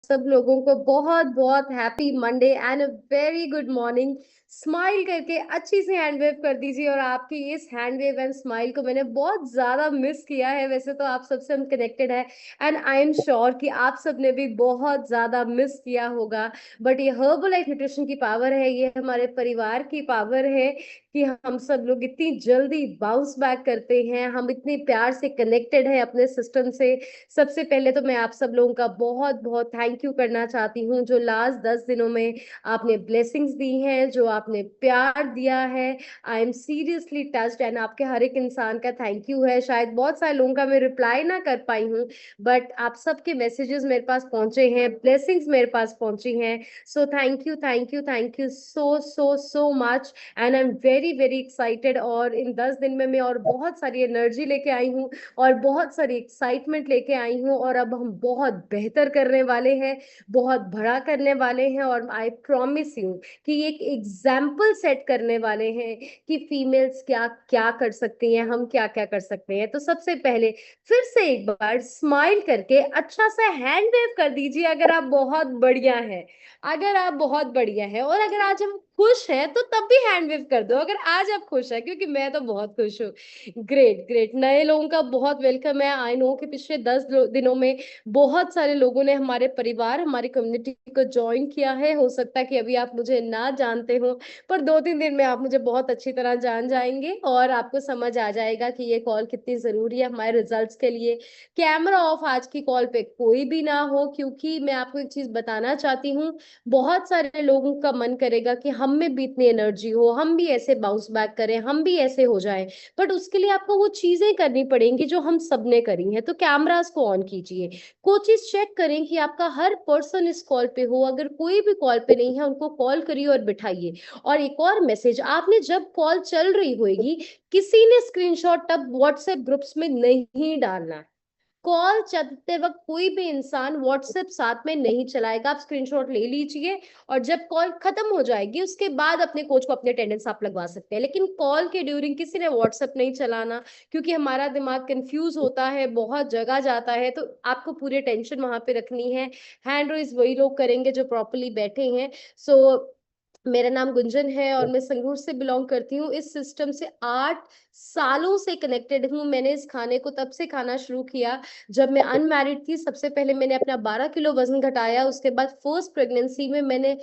सब लोगों को बहुत बहुत happy Monday and a very good morning. Smile करके अच्छी सी हैंड वेव कर दीजिए। और आपकी इस हैंड वेव एंड स्माइल को मैंने बहुत ज्यादा मिस किया है। वैसे तो आप सबसे हम कनेक्टेड है एंड आई एम श्योर कि आप सब ने भी बहुत ज्यादा मिस किया होगा। बट ये हर्बल लाइफ न्यूट्रिशन की पावर है, ये हमारे परिवार की पावर है कि हम सब लोग इतनी जल्दी बाउंस बैक करते हैं, हम इतने प्यार से कनेक्टेड हैं अपने सिस्टम से। सबसे पहले तो मैं आप सब लोगों का बहुत बहुत थैंक यू करना चाहती हूँ, जो लास्ट 10 दिनों में आपने ब्लेसिंग्स दी हैं, जो आपने प्यार दिया है। I am seriously touched and आपके हर एक इंसान का थैंक यू है। शायद बहुत सारे लोगों का मैं रिप्लाई ना कर पाई हूँ, बट आप सबके मैसेजेस मेरे पास पहुंचे हैं, ब्लेसिंग्स मेरे पास पहुंची हैं। सो thank you thank you thank you so so so much and I am very very excited. और इन 10 दिन में मैं और बहुत सारी एनर्जी लेके आई हूँ और बहुत सारी एक्साइटमेंट लेके आई हूँ, और अब हम बहुत बेहतर करने वाले हैं, बहुत बड़ा करने वाले हैं। और आई प्रॉमिस यू कि एक एग्जाम्पल सेट करने वाले हैं कि फीमेल्स क्या क्या कर सकती हैं, हम क्या क्या कर सकते हैं। तो सबसे पहले फिर से एक बार स्माइल करके अच्छा सा हैंड वेव कर दीजिए अगर आप बहुत बढ़िया है। अगर आप बहुत बढ़िया है और अगर आज हम खुश हैं तो तब भी हैंड वेव कर दो अगर आज आप खुश है, क्योंकि मैं तो बहुत खुश हूँ। Great great. नए लोगों का बहुत वेलकम है। आई नो कि पिछले 10 दिनों में बहुत सारे लोगों ने हमारे परिवार हमारी कम्युनिटी को ज्वाइन किया है। हो सकता है कि अभी आप मुझे ना जानते हो, पर 2-3 दिन में आप मुझे बहुत अच्छी तरह जान जाएंगे और आपको समझ आ जाएगा कि ये कॉल कितनी जरूरी है हमारे रिजल्ट्स के लिए। कैमरा ऑफ आज की कॉल पे कोई भी ना हो, क्योंकि मैं आपको एक चीज बताना चाहती हूँ। बहुत सारे लोगों का मन करेगा कि हम में भी इतनी एनर्जी हो, हम भी ऐसे बाउंस बैक करें, हम भी ऐसे हो जाएं। बट उसके लिए आपको वो चीजें करनी पड़ेंगी जो हम सबने करी हैं। तो कैमरास को ऑन कीजिए, कोचिस चेक करें कि आपका हर पर्सन इस कॉल पे हो। अगर कोई भी कॉल पे नहीं है उनको कॉल करिए और बिठाइए। और एक और मैसेज, आपने जब कॉल चल रही होगी किसी ने स्क्रीनशॉट तब व्हाट्सएप ग्रुप्स में नहीं डालना। कॉल चलते वक्त कोई भी इंसान व्हाट्सएप साथ में नहीं चलाएगा। आप स्क्रीनशॉट ले लीजिए और जब कॉल खत्म हो जाएगी उसके बाद अपने कोच को अपने अटेंडेंस आप लगवा सकते हैं, लेकिन कॉल के ड्यूरिंग किसी ने व्हाट्सएप नहीं चलाना, क्योंकि हमारा दिमाग कंफ्यूज होता है, बहुत जगह जाता है। तो आपको पूरी टेंशन वहां पे रखनी है। हैंड रेज वही लोग करेंगे जो प्रॉपरली बैठे हैं। सो मेरा नाम गुंजन है और मैं संगरूर से बिलोंग करती हूँ। इस सिस्टम से 8 सालों से कनेक्टेड हूँ। मैंने इस खाने को तब से खाना शुरू किया जब मैं अनमैरिड थी। सबसे पहले मैंने अपना 12 किलो वजन घटाया, उसके बाद फर्स्ट प्रेगनेंसी में मैंने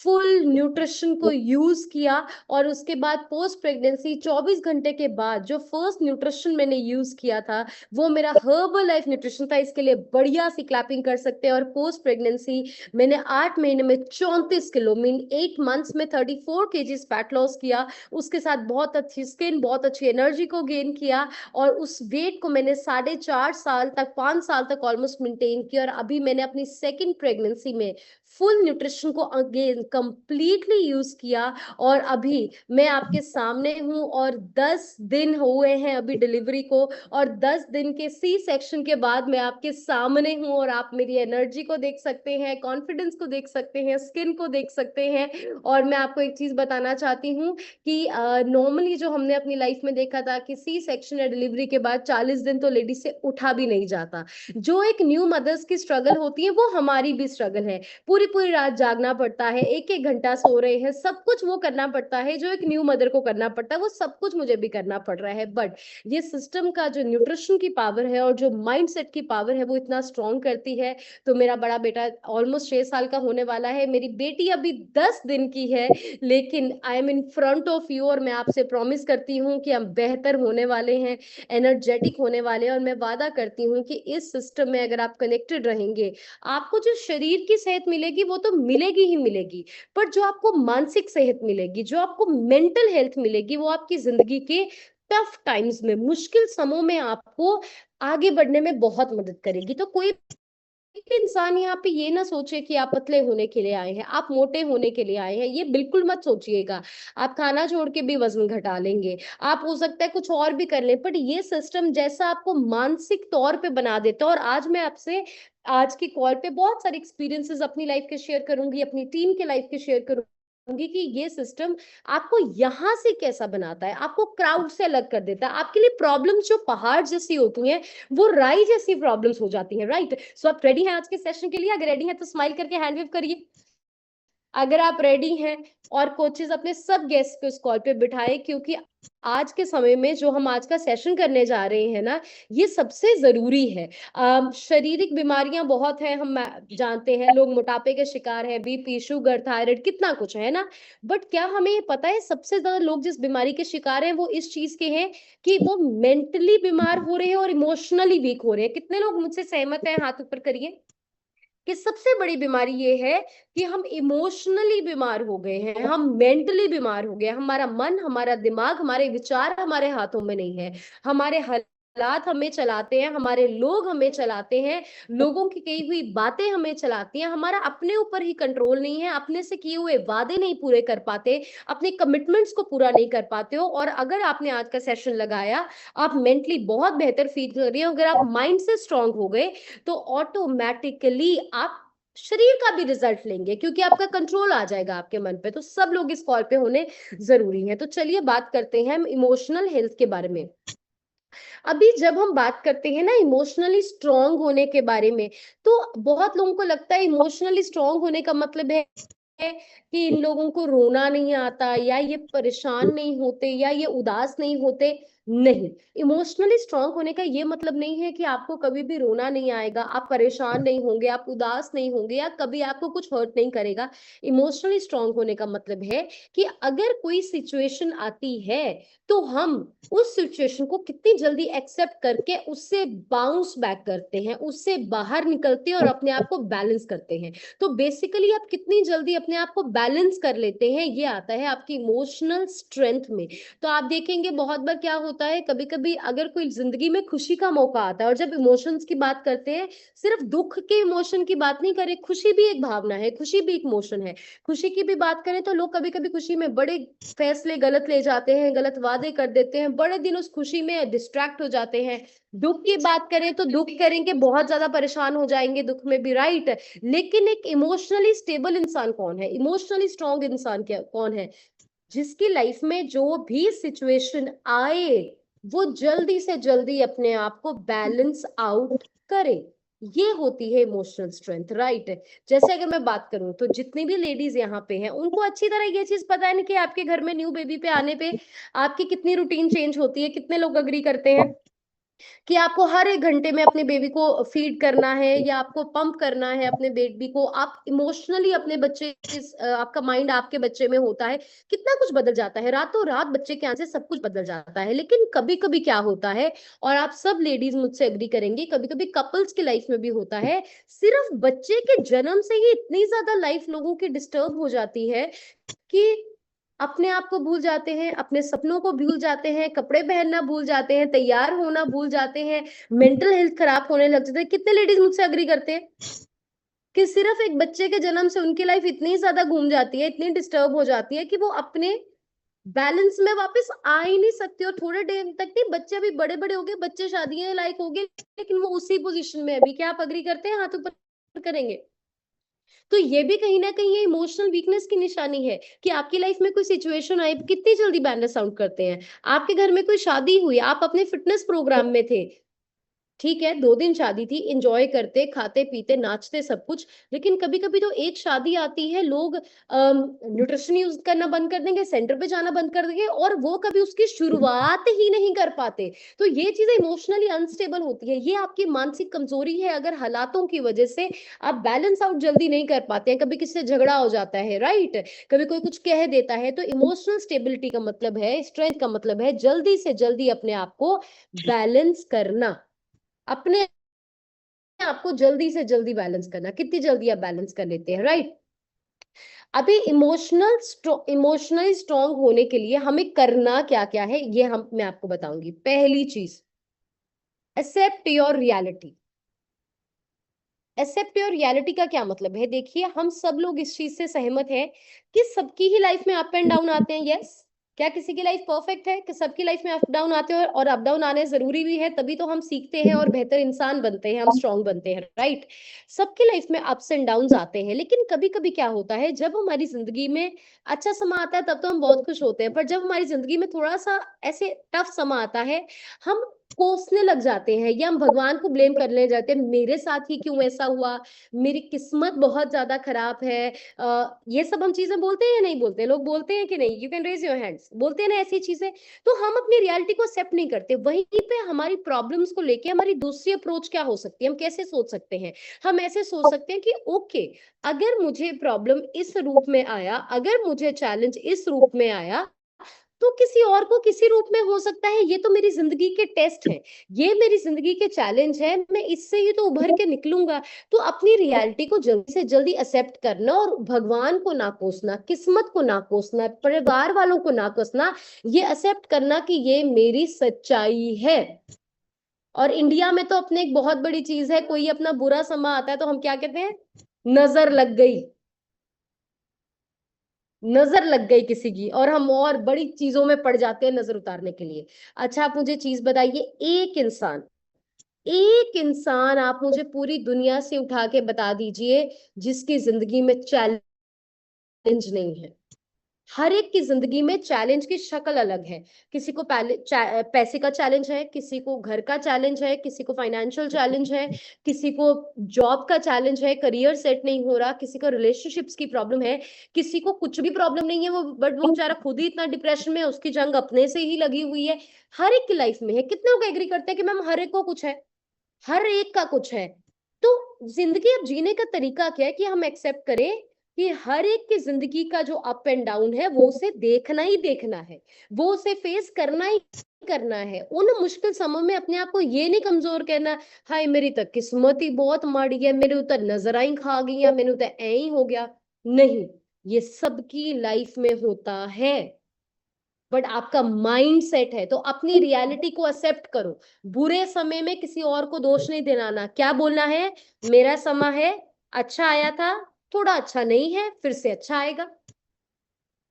फुल न्यूट्रिशन को यूज किया। और उसके बाद पोस्ट प्रेगनेंसी 24 घंटे के बाद जो फर्स्ट न्यूट्रिशन मैंने यूज किया था वो मेरा हर्बल लाइफ न्यूट्रिशन था। इसके लिए बढ़िया सी क्लैपिंग कर सकते हैं। और पोस्ट प्रेगनेंसी मैंने 8 महीने में 34 किलो, मीन 8 मंथ्स में 34 kg फैट लॉस किया। उसके साथ बहुत अच्छी स्किन, बहुत अच्छी एनर्जी को गेन किया। और उस वेट को मैंने 4.5 साल तक, 5 साल तक ऑलमोस्ट मेंटेन किया। और अभी मैंने अपनी सेकेंड प्रेगनेंसी में फुल न्यूट्रिशन को अगेन कंप्लीटली यूज किया। और अभी मैं आपके सामने हूं और 10 दिन हुए हैं अभी डिलीवरी को। और 10 दिन के सी सेक्शन के बाद मैं आपके सामने हूं और आप मेरी एनर्जी को देख सकते हैं, कॉन्फिडेंस को देख सकते हैं, स्किन को देख सकते हैं। और मैं आपको एक चीज बताना चाहती हूँ कि नॉर्मली जो हमने अपनी लाइफ में देखा था कि सी सेक्शन या डिलीवरी के बाद 40 दिन तो लेडीज से उठा भी नहीं जाता। जो एक न्यू मदर्स की स्ट्रगल होती है वो हमारी भी स्ट्रगल है। पूरी पूरी रात जागना पड़ता है, एक एक घंटा सो रहे हैं, सब कुछ वो करना पड़ता है जो एक न्यू मदर को करना पड़ता है, वो सब कुछ मुझे भी करना पड़ रहा है। बट ये सिस्टम का जो न्यूट्रिशन की पावर है और जो माइंडसेट की पावर है वो इतना स्ट्रॉन्ग करती है। तो मेरा बड़ा बेटा ऑलमोस्ट 6 साल का होने वाला है, मेरी बेटी अभी 10 दिन की है, लेकिन I am in front of you. और मैं आपसे प्रॉमिस करती हूँ कि हम बेहतर होने वाले हैं, एनर्जेटिक होने वाले हैं। और मैं वादा करती हूँ कि इस सिस्टम में अगर आप कनेक्टेड रहेंगे, आपको जो शरीर की सेहत मिलेगी वो तो मिलेगी ही मिलेगी, पर जो आपको मानसिक सेहत मिलेगी, जो आपको मेंटल हेल्थ मिलेगी, वो आपकी जिंदगी के टफ टाइम्स में, मुश्किल समयों में आपको आगे बढ़ने में बहुत मदद करेगी। तो कोई भी इंसान यहाँ पे ये ना सोचे कि आप पतले होने के लिए आए हैं, आप मोटे होने के लिए आए हैं, ये बिल्कुल मत सोचिएगा। आप खाना छोड़ के भी वजन घटा लेंगे, आप हो सकता है कुछ और भी कर लें, पर ये सिस्टम जैसा आपको मानसिक तौर पे बना देता है। और आज मैं आपसे आज की कॉल पे बहुत सारे एक्सपीरियंसेस अपनी लाइफ के शेयर करूंगी, अपनी टीम के लाइफ के शेयर करूंगी, कि ये सिस्टम आपको यहाँ से कैसा बनाता है, आपको क्राउड से अलग कर देता है। आपके लिए प्रॉब्लम्स जो पहाड़ जैसी होती हैं वो राई जैसी प्रॉब्लम्स हो जाती हैं, राइट? सो आप रेडी हैं आज के सेशन के लिए? अगर रेडी हैं तो स्माइल करके हैंड वेव करिए। अगर आप रेडी हैं, और कोचेस अपने सब गेस्ट को इस कॉल पे बिठाए, क्योंकि आज के समय में जो हम आज का सेशन करने जा रहे हैं ना, ये सबसे जरूरी है। शारीरिक बीमारियां बहुत हैं, हम जानते हैं, लोग मोटापे के शिकार हैं, बीपी, शुगर, थायराइड, कितना कुछ है ना। बट क्या हमें ये पता है सबसे ज्यादा लोग जिस बीमारी के शिकार हैं वो इस चीज के हैं कि वो मेंटली बीमार हो रहे हैं और इमोशनली वीक हो रहे हैं? कितने लोग मुझसे सहमत हैं? हाथ ऊपर करिए कि सबसे बड़ी बीमारी ये है कि हम इमोशनली बीमार हो गए हैं, हम मेंटली बीमार हो गए। हमारा मन, हमारा दिमाग, हमारे विचार हमारे हाथों में नहीं है। हमारे हालात हमें चलाते हैं, हमारे लोग हमें चलाते हैं, लोगों की कही हुई बातें हमें चलाती हैं। हमारा अपने ऊपर ही कंट्रोल नहीं है, अपने से किए हुए वादे नहीं पूरे कर पाते, अपने कमिटमेंट्स को पूरा नहीं कर पाते हो। और अगर आपने आज का सेशन लगाया, आप मेंटली बहुत बेहतर फील कर रही हो, अगर आप माइंड से स्ट्रांग हो गए, तो ऑटोमेटिकली आप शरीर का भी रिजल्ट लेंगे, क्योंकि आपका कंट्रोल आ जाएगा आपके मन पे। तो सब लोग इस कॉल पे होने जरूरी है। तो चलिए बात करते हैं हम इमोशनल हेल्थ के बारे में। अभी जब हम बात करते हैं ना इमोशनली स्ट्रांग होने के बारे में, तो बहुत लोगों को लगता है इमोशनली स्ट्रांग होने का मतलब है कि इन लोगों को रोना नहीं आता, या ये परेशान नहीं होते, या ये उदास नहीं होते। नहीं, इमोशनली स्ट्रांग होने का ये मतलब नहीं है कि आपको कभी भी रोना नहीं आएगा, आप परेशान नहीं होंगे, आप उदास नहीं होंगे, या कभी आपको कुछ हर्ट नहीं करेगा। इमोशनली स्ट्रांग होने का मतलब है कि अगर कोई सिचुएशन आती है तो हम उस सिचुएशन को कितनी जल्दी एक्सेप्ट करके उससे बाउंस बैक करते हैं, उससे बाहर निकलते हैं और अपने आप को बैलेंस करते हैं। तो बेसिकली आप कितनी जल्दी अपने आप को बैलेंस कर लेते हैं, ये आता है आपकी इमोशनल स्ट्रेंथ में। तो आप देखेंगे बहुत बार क्या होता है, कभी कभी अगर कोई जिंदगी में खुशी का मौका आता है, और जब इमोशंस की बात करते हैं, सिर्फ दुख के इमोशन की बात नहीं करें, खुशी भी एक भावना है, खुशी भी एक इमोशन है। खुशी की भी बात करें तो लोग कभी कभी खुशी में बड़े फैसले गलत ले जाते हैं, गलत वादे कर देते हैं, बड़े दिन उस खुशी में डिस्ट्रैक्ट हो जाते हैं। दुख की बात करें तो दुख करेंगे, बहुत ज्यादा परेशान हो जाएंगे दुख में भी, राइट? लेकिन एक इमोशनली स्टेबल इंसान कौन है, इमोशनली स्ट्रांग इंसान क्या कौन है? जिसकी लाइफ में जो भी सिचुएशन आए, वो जल्दी से जल्दी अपने आप को बैलेंस आउट करे। ये होती है इमोशनल स्ट्रेंथ, राइट? जैसे अगर मैं बात करूं तो जितनी भी लेडीज यहाँ पे हैं उनको अच्छी तरह ये चीज पता है ना कि आपके घर में न्यू बेबी पे आने पे आपकी कितनी रूटीन चेंज होती है। कितने लोग अग्री करते हैं कि आपको हर एक घंटे में अपने बेबी को फीड करना है, या आपको पंप करना है अपने बेबी को? आप इमोशनली अपने बच्चे आपका माइंड आपके बच्चे में होता है, कितना कुछ बदल जाता है, रातों रात बच्चे के यहाँ से सब कुछ बदल जाता है। लेकिन कभी कभी क्या होता है, और आप सब लेडीज मुझसे एग्री करेंगे, कभी कभी कपल्स की लाइफ में भी होता है, सिर्फ बच्चे के जन्म से ही इतनी ज्यादा लाइफ लोगों की डिस्टर्ब हो जाती है कि अपने आप को भूल जाते हैं, अपने सपनों को भूल जाते हैं, कपड़े पहनना भूल जाते हैं, तैयार होना भूल जाते हैं, मेंटल हेल्थ खराब होने लग जाते हैं। कितने लेडीज मुझसे अग्री करते हैं कि सिर्फ एक बच्चे के जन्म से उनकी लाइफ इतनी ज्यादा घूम जाती है, इतनी डिस्टर्ब हो जाती है कि वो अपने बैलेंस में वापस आ ही नहीं सकती। और थोड़े टाइम तक नहीं, बच्चे अभी बड़े बड़े हो गए, बच्चे शादी लायक हो गए, लेकिन वो उसी पोजीशन में है अभी। क्या आप अग्री करते हैं? हाथ ऊपर करेंगे। तो ये भी कहीं ना कहीं ये इमोशनल वीकनेस की निशानी है कि आपकी लाइफ में कोई सिचुएशन आए, कितनी जल्दी बैलेंस आउट करते हैं। आपके घर में कोई शादी हुई, आप अपने फिटनेस प्रोग्राम में थे, ठीक है, 2 दिन शादी थी, एंजॉय करते, खाते पीते नाचते सब कुछ। लेकिन कभी कभी तो एक शादी आती है, लोग न्यूट्रिशन यूज करना बंद कर देंगे, सेंटर पे जाना बंद कर देंगे, और वो कभी उसकी शुरुआत ही नहीं कर पाते। तो ये चीजें इमोशनली अनस्टेबल होती है, ये आपकी मानसिक कमजोरी है। अगर हालातों की वजह से आप बैलेंस आउट जल्दी नहीं कर पाते हैं, कभी किससे झगड़ा हो जाता है, राइट, कभी कोई कुछ कह देता है, तो इमोशनल स्टेबिलिटी का मतलब है, स्ट्रेंथ का मतलब है जल्दी से जल्दी अपने आप को बैलेंस करना, अपने आपको जल्दी से जल्दी बैलेंस करना। कितनी जल्दी आप बैलेंस कर लेते हैं, राइट? अभी इमोशनली स्ट्रांग होने के लिए हमें करना क्या क्या है, ये हम मैं आपको बताऊंगी। पहली चीज, accept your reality. Accept your reality का क्या मतलब है? देखिए, हम सब लोग इस चीज से सहमत हैं कि सबकी ही लाइफ में अप एंड डाउन आते हैं, यस। क्या किसी की लाइफ परफेक्ट है? कि सबकी लाइफ में अप डाउन आते हैं, और अप डाउन आने जरूरी भी है, तभी तो हम सीखते हैं और बेहतर इंसान बनते हैं, हम स्ट्रांग बनते हैं, राइट? सबकी लाइफ में अप्स एंड डाउन्स आते हैं, लेकिन कभी कभी क्या होता है, जब हमारी जिंदगी में अच्छा समा आता है तब तो हम बहुत खुश होते हैं, पर जब हमारी जिंदगी में थोड़ा सा ऐसे टफ समा आता है, हम कोसने लग जाते हैं या हम भगवान को ब्लेम करने जाते हैं, मेरे साथ ही क्यों ऐसा हुआ, मेरी किस्मत बहुत ज्यादा खराब है। ये सब हम चीजें बोलते हैं या नहीं बोलते? लोग बोलते हैं कि नहीं? You can raise your hands. बोलते हैं ना ऐसी चीजें? तो हम अपनी रियलिटी को एक्सेप्ट नहीं करते। वहीं पे हमारी प्रॉब्लम्स को लेके हमारी दूसरी अप्रोच क्या हो सकती है? हम कैसे सोच सकते हैं? हम ऐसे सोच सकते हैं कि ओके, अगर मुझे प्रॉब्लम इस रूप में आया, अगर मुझे चैलेंज इस रूप में आया, तो किसी और को किसी रूप में हो सकता है। ये तो मेरी जिंदगी के टेस्ट हैं, ये मेरी जिंदगी के चैलेंज है, मैं इससे ही तो उभर के निकलूंगा। तो अपनी रियलिटी को जल्दी से जल्दी एक्सेप्ट करना, और भगवान को ना कोसना, किस्मत को ना कोसना, परिवार वालों को ना कोसना, ये एक्सेप्ट करना कि ये मेरी सच्चाई है। और इंडिया में तो अपने एक बहुत बड़ी चीज है, कोई अपना बुरा समा आता है तो हम क्या कहते हैं? नजर लग गई, नजर लग गई किसी की, और हम और बड़ी चीजों में पड़ जाते हैं नजर उतारने के लिए। अच्छा, आप मुझे चीज बताइए, एक इंसान आप मुझे पूरी दुनिया से उठा के बता दीजिए जिसकी जिंदगी में चैलेंज नहीं है। हर एक की जिंदगी में चैलेंज की शक्ल अलग है। किसी को पैसे का चैलेंज है, किसी को घर का चैलेंज है, किसी को फाइनेंशियल चैलेंज है, किसी को जॉब का चैलेंज है, करियर सेट नहीं हो रहा, किसी को रिलेशनशिप्स की प्रॉब्लम है, किसी को कुछ भी प्रॉब्लम नहीं है, वो बट वो बेचारा खुद ही इतना डिप्रेशन में है, उसकी जंग अपने से ही लगी हुई है। हर एक की लाइफ में है। कितने लोग एग्री करते हैं कि मैम हर एक को कुछ है, हर एक का कुछ है? तो जिंदगी अब जीने का तरीका क्या है कि हम एक्सेप्ट करें कि हर एक की जिंदगी का जो अप एंड डाउन है वो उसे देखना ही देखना है, वो उसे फेस करना ही करना है। उन मुश्किल समय में अपने आप को ये नहीं कमजोर कहना, हाय मेरी तो किस्मत ही बहुत माड़ी है, मेरे उतर नजर ही खा गई या मेरे उतर ऐ ही हो गया। नहीं, ये सबकी लाइफ में होता है, बट आपका माइंड सेट है। तो अपनी रियलिटी को एक्सेप्ट करो। बुरे समय में किसी और को दोष नहीं दिलाना, क्या बोलना है? मेरा समय है, अच्छा आया था, थोड़ा अच्छा नहीं है, फिर से अच्छा आएगा।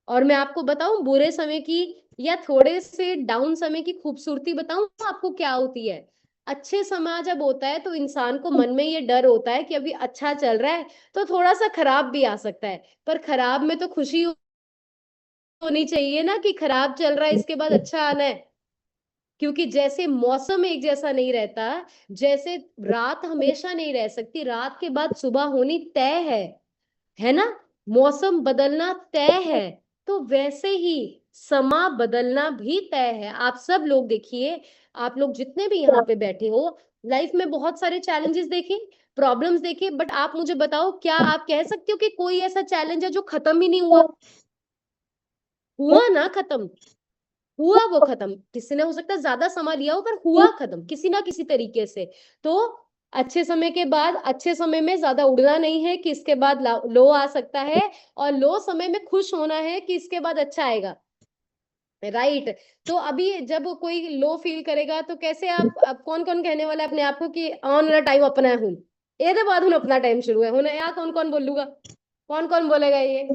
और मैं आपको बताऊं बुरे समय की या थोड़े से डाउन समय की खूबसूरती बताऊं आपको क्या होती है? अच्छे समय जब होता है तो इंसान को मन में ये डर होता है कि अभी अच्छा चल रहा है तो थोड़ा सा खराब भी आ सकता है, पर खराब में तो खुशी होनी चाहिए ना कि खराब चल रहा है इसके बाद अच्छा आना है। क्योंकि जैसे मौसम एक जैसा नहीं रहता, जैसे रात हमेशा नहीं रह सकती, रात के बाद सुबह होनी तय है ना? मौसम बदलना तय है, तो वैसे ही समा बदलना भी तय है। आप सब लोग देखिए, आप लोग जितने भी यहाँ पे बैठे हो, लाइफ में बहुत सारे चैलेंजेस देखे, प्रॉब्लम्स देखे, बट आप मुझे बताओ, क्या आप कह सकते हो कि कोई ऐसा चैलेंज है जो खत्म ही नहीं हुआ? हुआ ना खत्म, हुआ वो खत्म। किसी ने हो सकता है ज्यादा समय लिया हो, पर हुआ खत्म किसी ना किसी तरीके से। तो अच्छे समय के बाद अच्छे समय में ज्यादा उड़ना नहीं है कि इसके बाद लो आ सकता है, और लो समय में खुश होना है कि इसके बाद अच्छा आएगा, राइट? तो अभी जब कोई लो फील करेगा तो कैसे आप, अब कौन कौन कहने वाला है अपने आप को कि आने वाला टाइम अपना है हूं, ये बाद हूं अपना टाइम शुरू है होना, यार कौन कौन बोलूंगा? कौन कौन बोलेगा ये?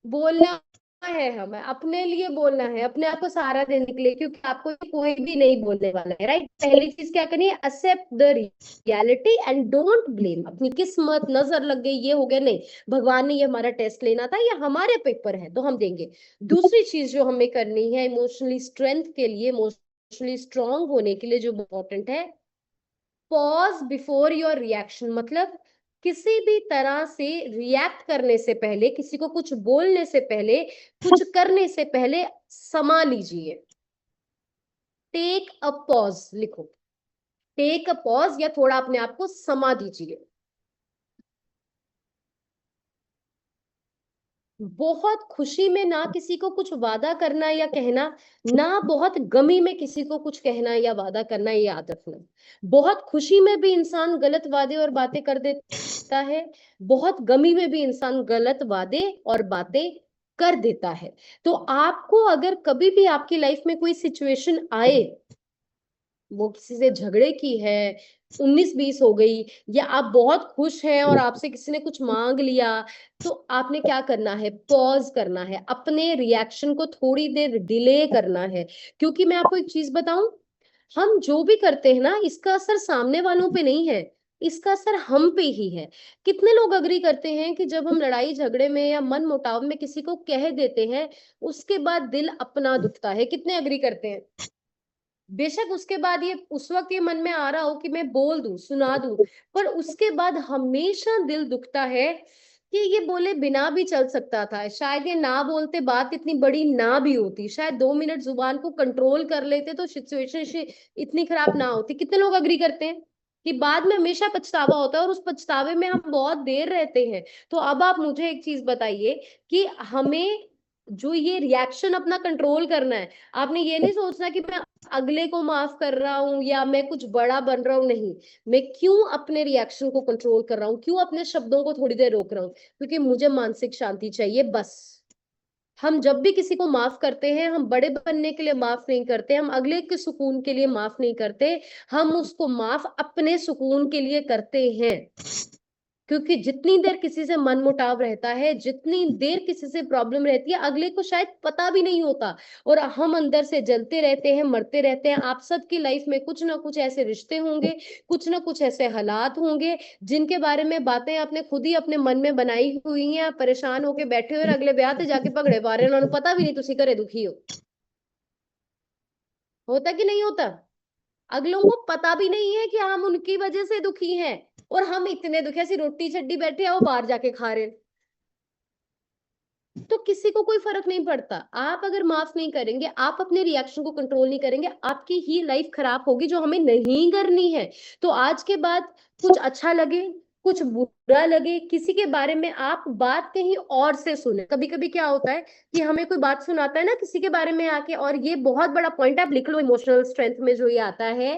बोलना है, हमें अपने लिए बोलना है, अपने आप को सहारा देने के लिए, क्योंकि आपको कोई भी नहीं बोलने वाला है, राइट? पहली चीज क्या करनी है? Accept the reality and don't blame. अपनी किस्मत, नजर लग गई, ये हो गया, नहीं, भगवान ने ये हमारा टेस्ट लेना था, ये हमारे पेपर है तो हम देंगे। दूसरी चीज जो हमें करनी है इमोशनली स्ट्रेंथ के लिए, इमोशनली स्ट्रांग होने के लिए, जो इम्पोर्टेंट है, पॉज बिफोर योर रिएक्शन। मतलब किसी भी तरह से रिएक्ट करने से पहले, किसी को कुछ बोलने से पहले, कुछ करने से पहले समा लीजिए। टेक अ पॉज लिखो, टेक अ पॉज, या थोड़ा अपने आप को समा दीजिए। बहुत खुशी में ना किसी को कुछ वादा करना या कहना, ना बहुत गमी में किसी को कुछ कहना या वादा करना, ये याद रखना। बहुत खुशी में भी इंसान गलत वादे और बातें कर देता है, बहुत गमी में भी इंसान गलत वादे और बातें कर देता है। तो आपको अगर कभी भी आपकी लाइफ में कोई सिचुएशन आए, वो किसी से झगड़े की है, 19-20 हो गई, या आप बहुत खुश हैं और आपसे किसी ने कुछ मांग लिया, तो आपने क्या करना है, पॉज करना है, अपने रिएक्शन को थोड़ी देर डिले करना है। क्योंकि मैं आपको एक चीज बताऊं, हम जो भी करते हैं ना, इसका असर सामने वालों पे नहीं है, इसका असर हम पे ही है। कितने लोग अग्री करते हैं कि जब हम लड़ाई झगड़े में या मन मुटाव में किसी को कह देते हैं, उसके बाद दिल अपना दुखता है? कितने अग्री करते हैं? बेशक उसके बाद ये उस वक्त ये मन में आ रहा हो कि मैं बोल दूं, सुना दूं, पर उसके बाद हमेशा दिल दुखता है कि ये बोले बिना भी चल सकता था, शायद ये ना बोलते बात इतनी बड़ी ना भी होती, शायद 2 मिनट जुबान को कंट्रोल कर लेते तो सिचुएशन इतनी खराब ना होती। कितने लोग अग्री करते हैं कि बाद में हमेशा पछतावा होता है और उस पछतावे में हम बहुत देर रहते हैं? तो अब आप मुझे एक चीज बताइए कि हमें जो ये रिएक्शन अपना कंट्रोल करना है, आपने ये नहीं सोचना कि मैं अगले को माफ कर रहा हूं या मैं कुछ बड़ा बन रहा हूं, नहीं, मैं क्यों अपने रिएक्शन को कंट्रोल कर रहा हूँ, क्यों अपने शब्दों को थोड़ी देर रोक रहा हूँ? क्योंकि मुझे मानसिक शांति चाहिए, बस। हम जब भी किसी को माफ करते हैं, हम बड़े बनने के लिए माफ नहीं करते, हम अगले के सुकून के लिए माफ नहीं करते, हम उसको माफ अपने सुकून के लिए करते हैं। क्योंकि जितनी देर किसी से मन मुटाव रहता है, जितनी देर किसी से प्रॉब्लम रहती है, अगले को शायद पता भी नहीं होता, और हम अंदर से जलते रहते हैं, मरते रहते हैं। आप सबकी लाइफ में कुछ ना कुछ ऐसे रिश्ते होंगे, कुछ ना कुछ ऐसे हालात होंगे जिनके बारे में बातें आपने खुद ही अपने मन में बनाई हुई हैं, आप परेशान होके बैठे हो और अगले ब्याह ते जाके पकड़े पा रहे हैं, उन्होंने पता भी नहीं तुसी घरे दुखी हो। होता कि नहीं होता? अगलों को पता भी नहीं है कि हम उनकी वजह से दुखी हैं, और हम इतने दुखी, ऐसी रोटी छड्डी बैठे हैं, वो बाहर जाके खा रहे हैं। तो किसी को कोई फर्क नहीं पड़ता। आप अगर माफ नहीं करेंगे, आप अपने रिएक्शन को कंट्रोल नहीं करेंगे, आपकी ही लाइफ खराब होगी, जो हमें नहीं करनी है। तो आज के बाद कुछ अच्छा लगे, कुछ बुरा लगे, किसी के बारे में आप बात कहीं और से सुने। कभी कभी क्या होता है कि हमें कोई बात सुनाता है ना किसी के बारे में आके, और ये बहुत बड़ा पॉइंट आप लिख लो इमोशनल स्ट्रेंथ में, जो ये आता है,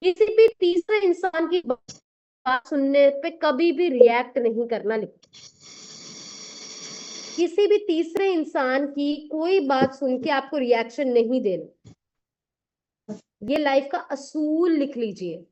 किसी भी तीसरे इंसान की बात सुनने पे कभी भी रिएक्ट नहीं करना। किसी भी तीसरे इंसान की कोई बात सुन के आपको रिएक्शन नहीं देना। ये लाइफ का असूल लिख लीजिए।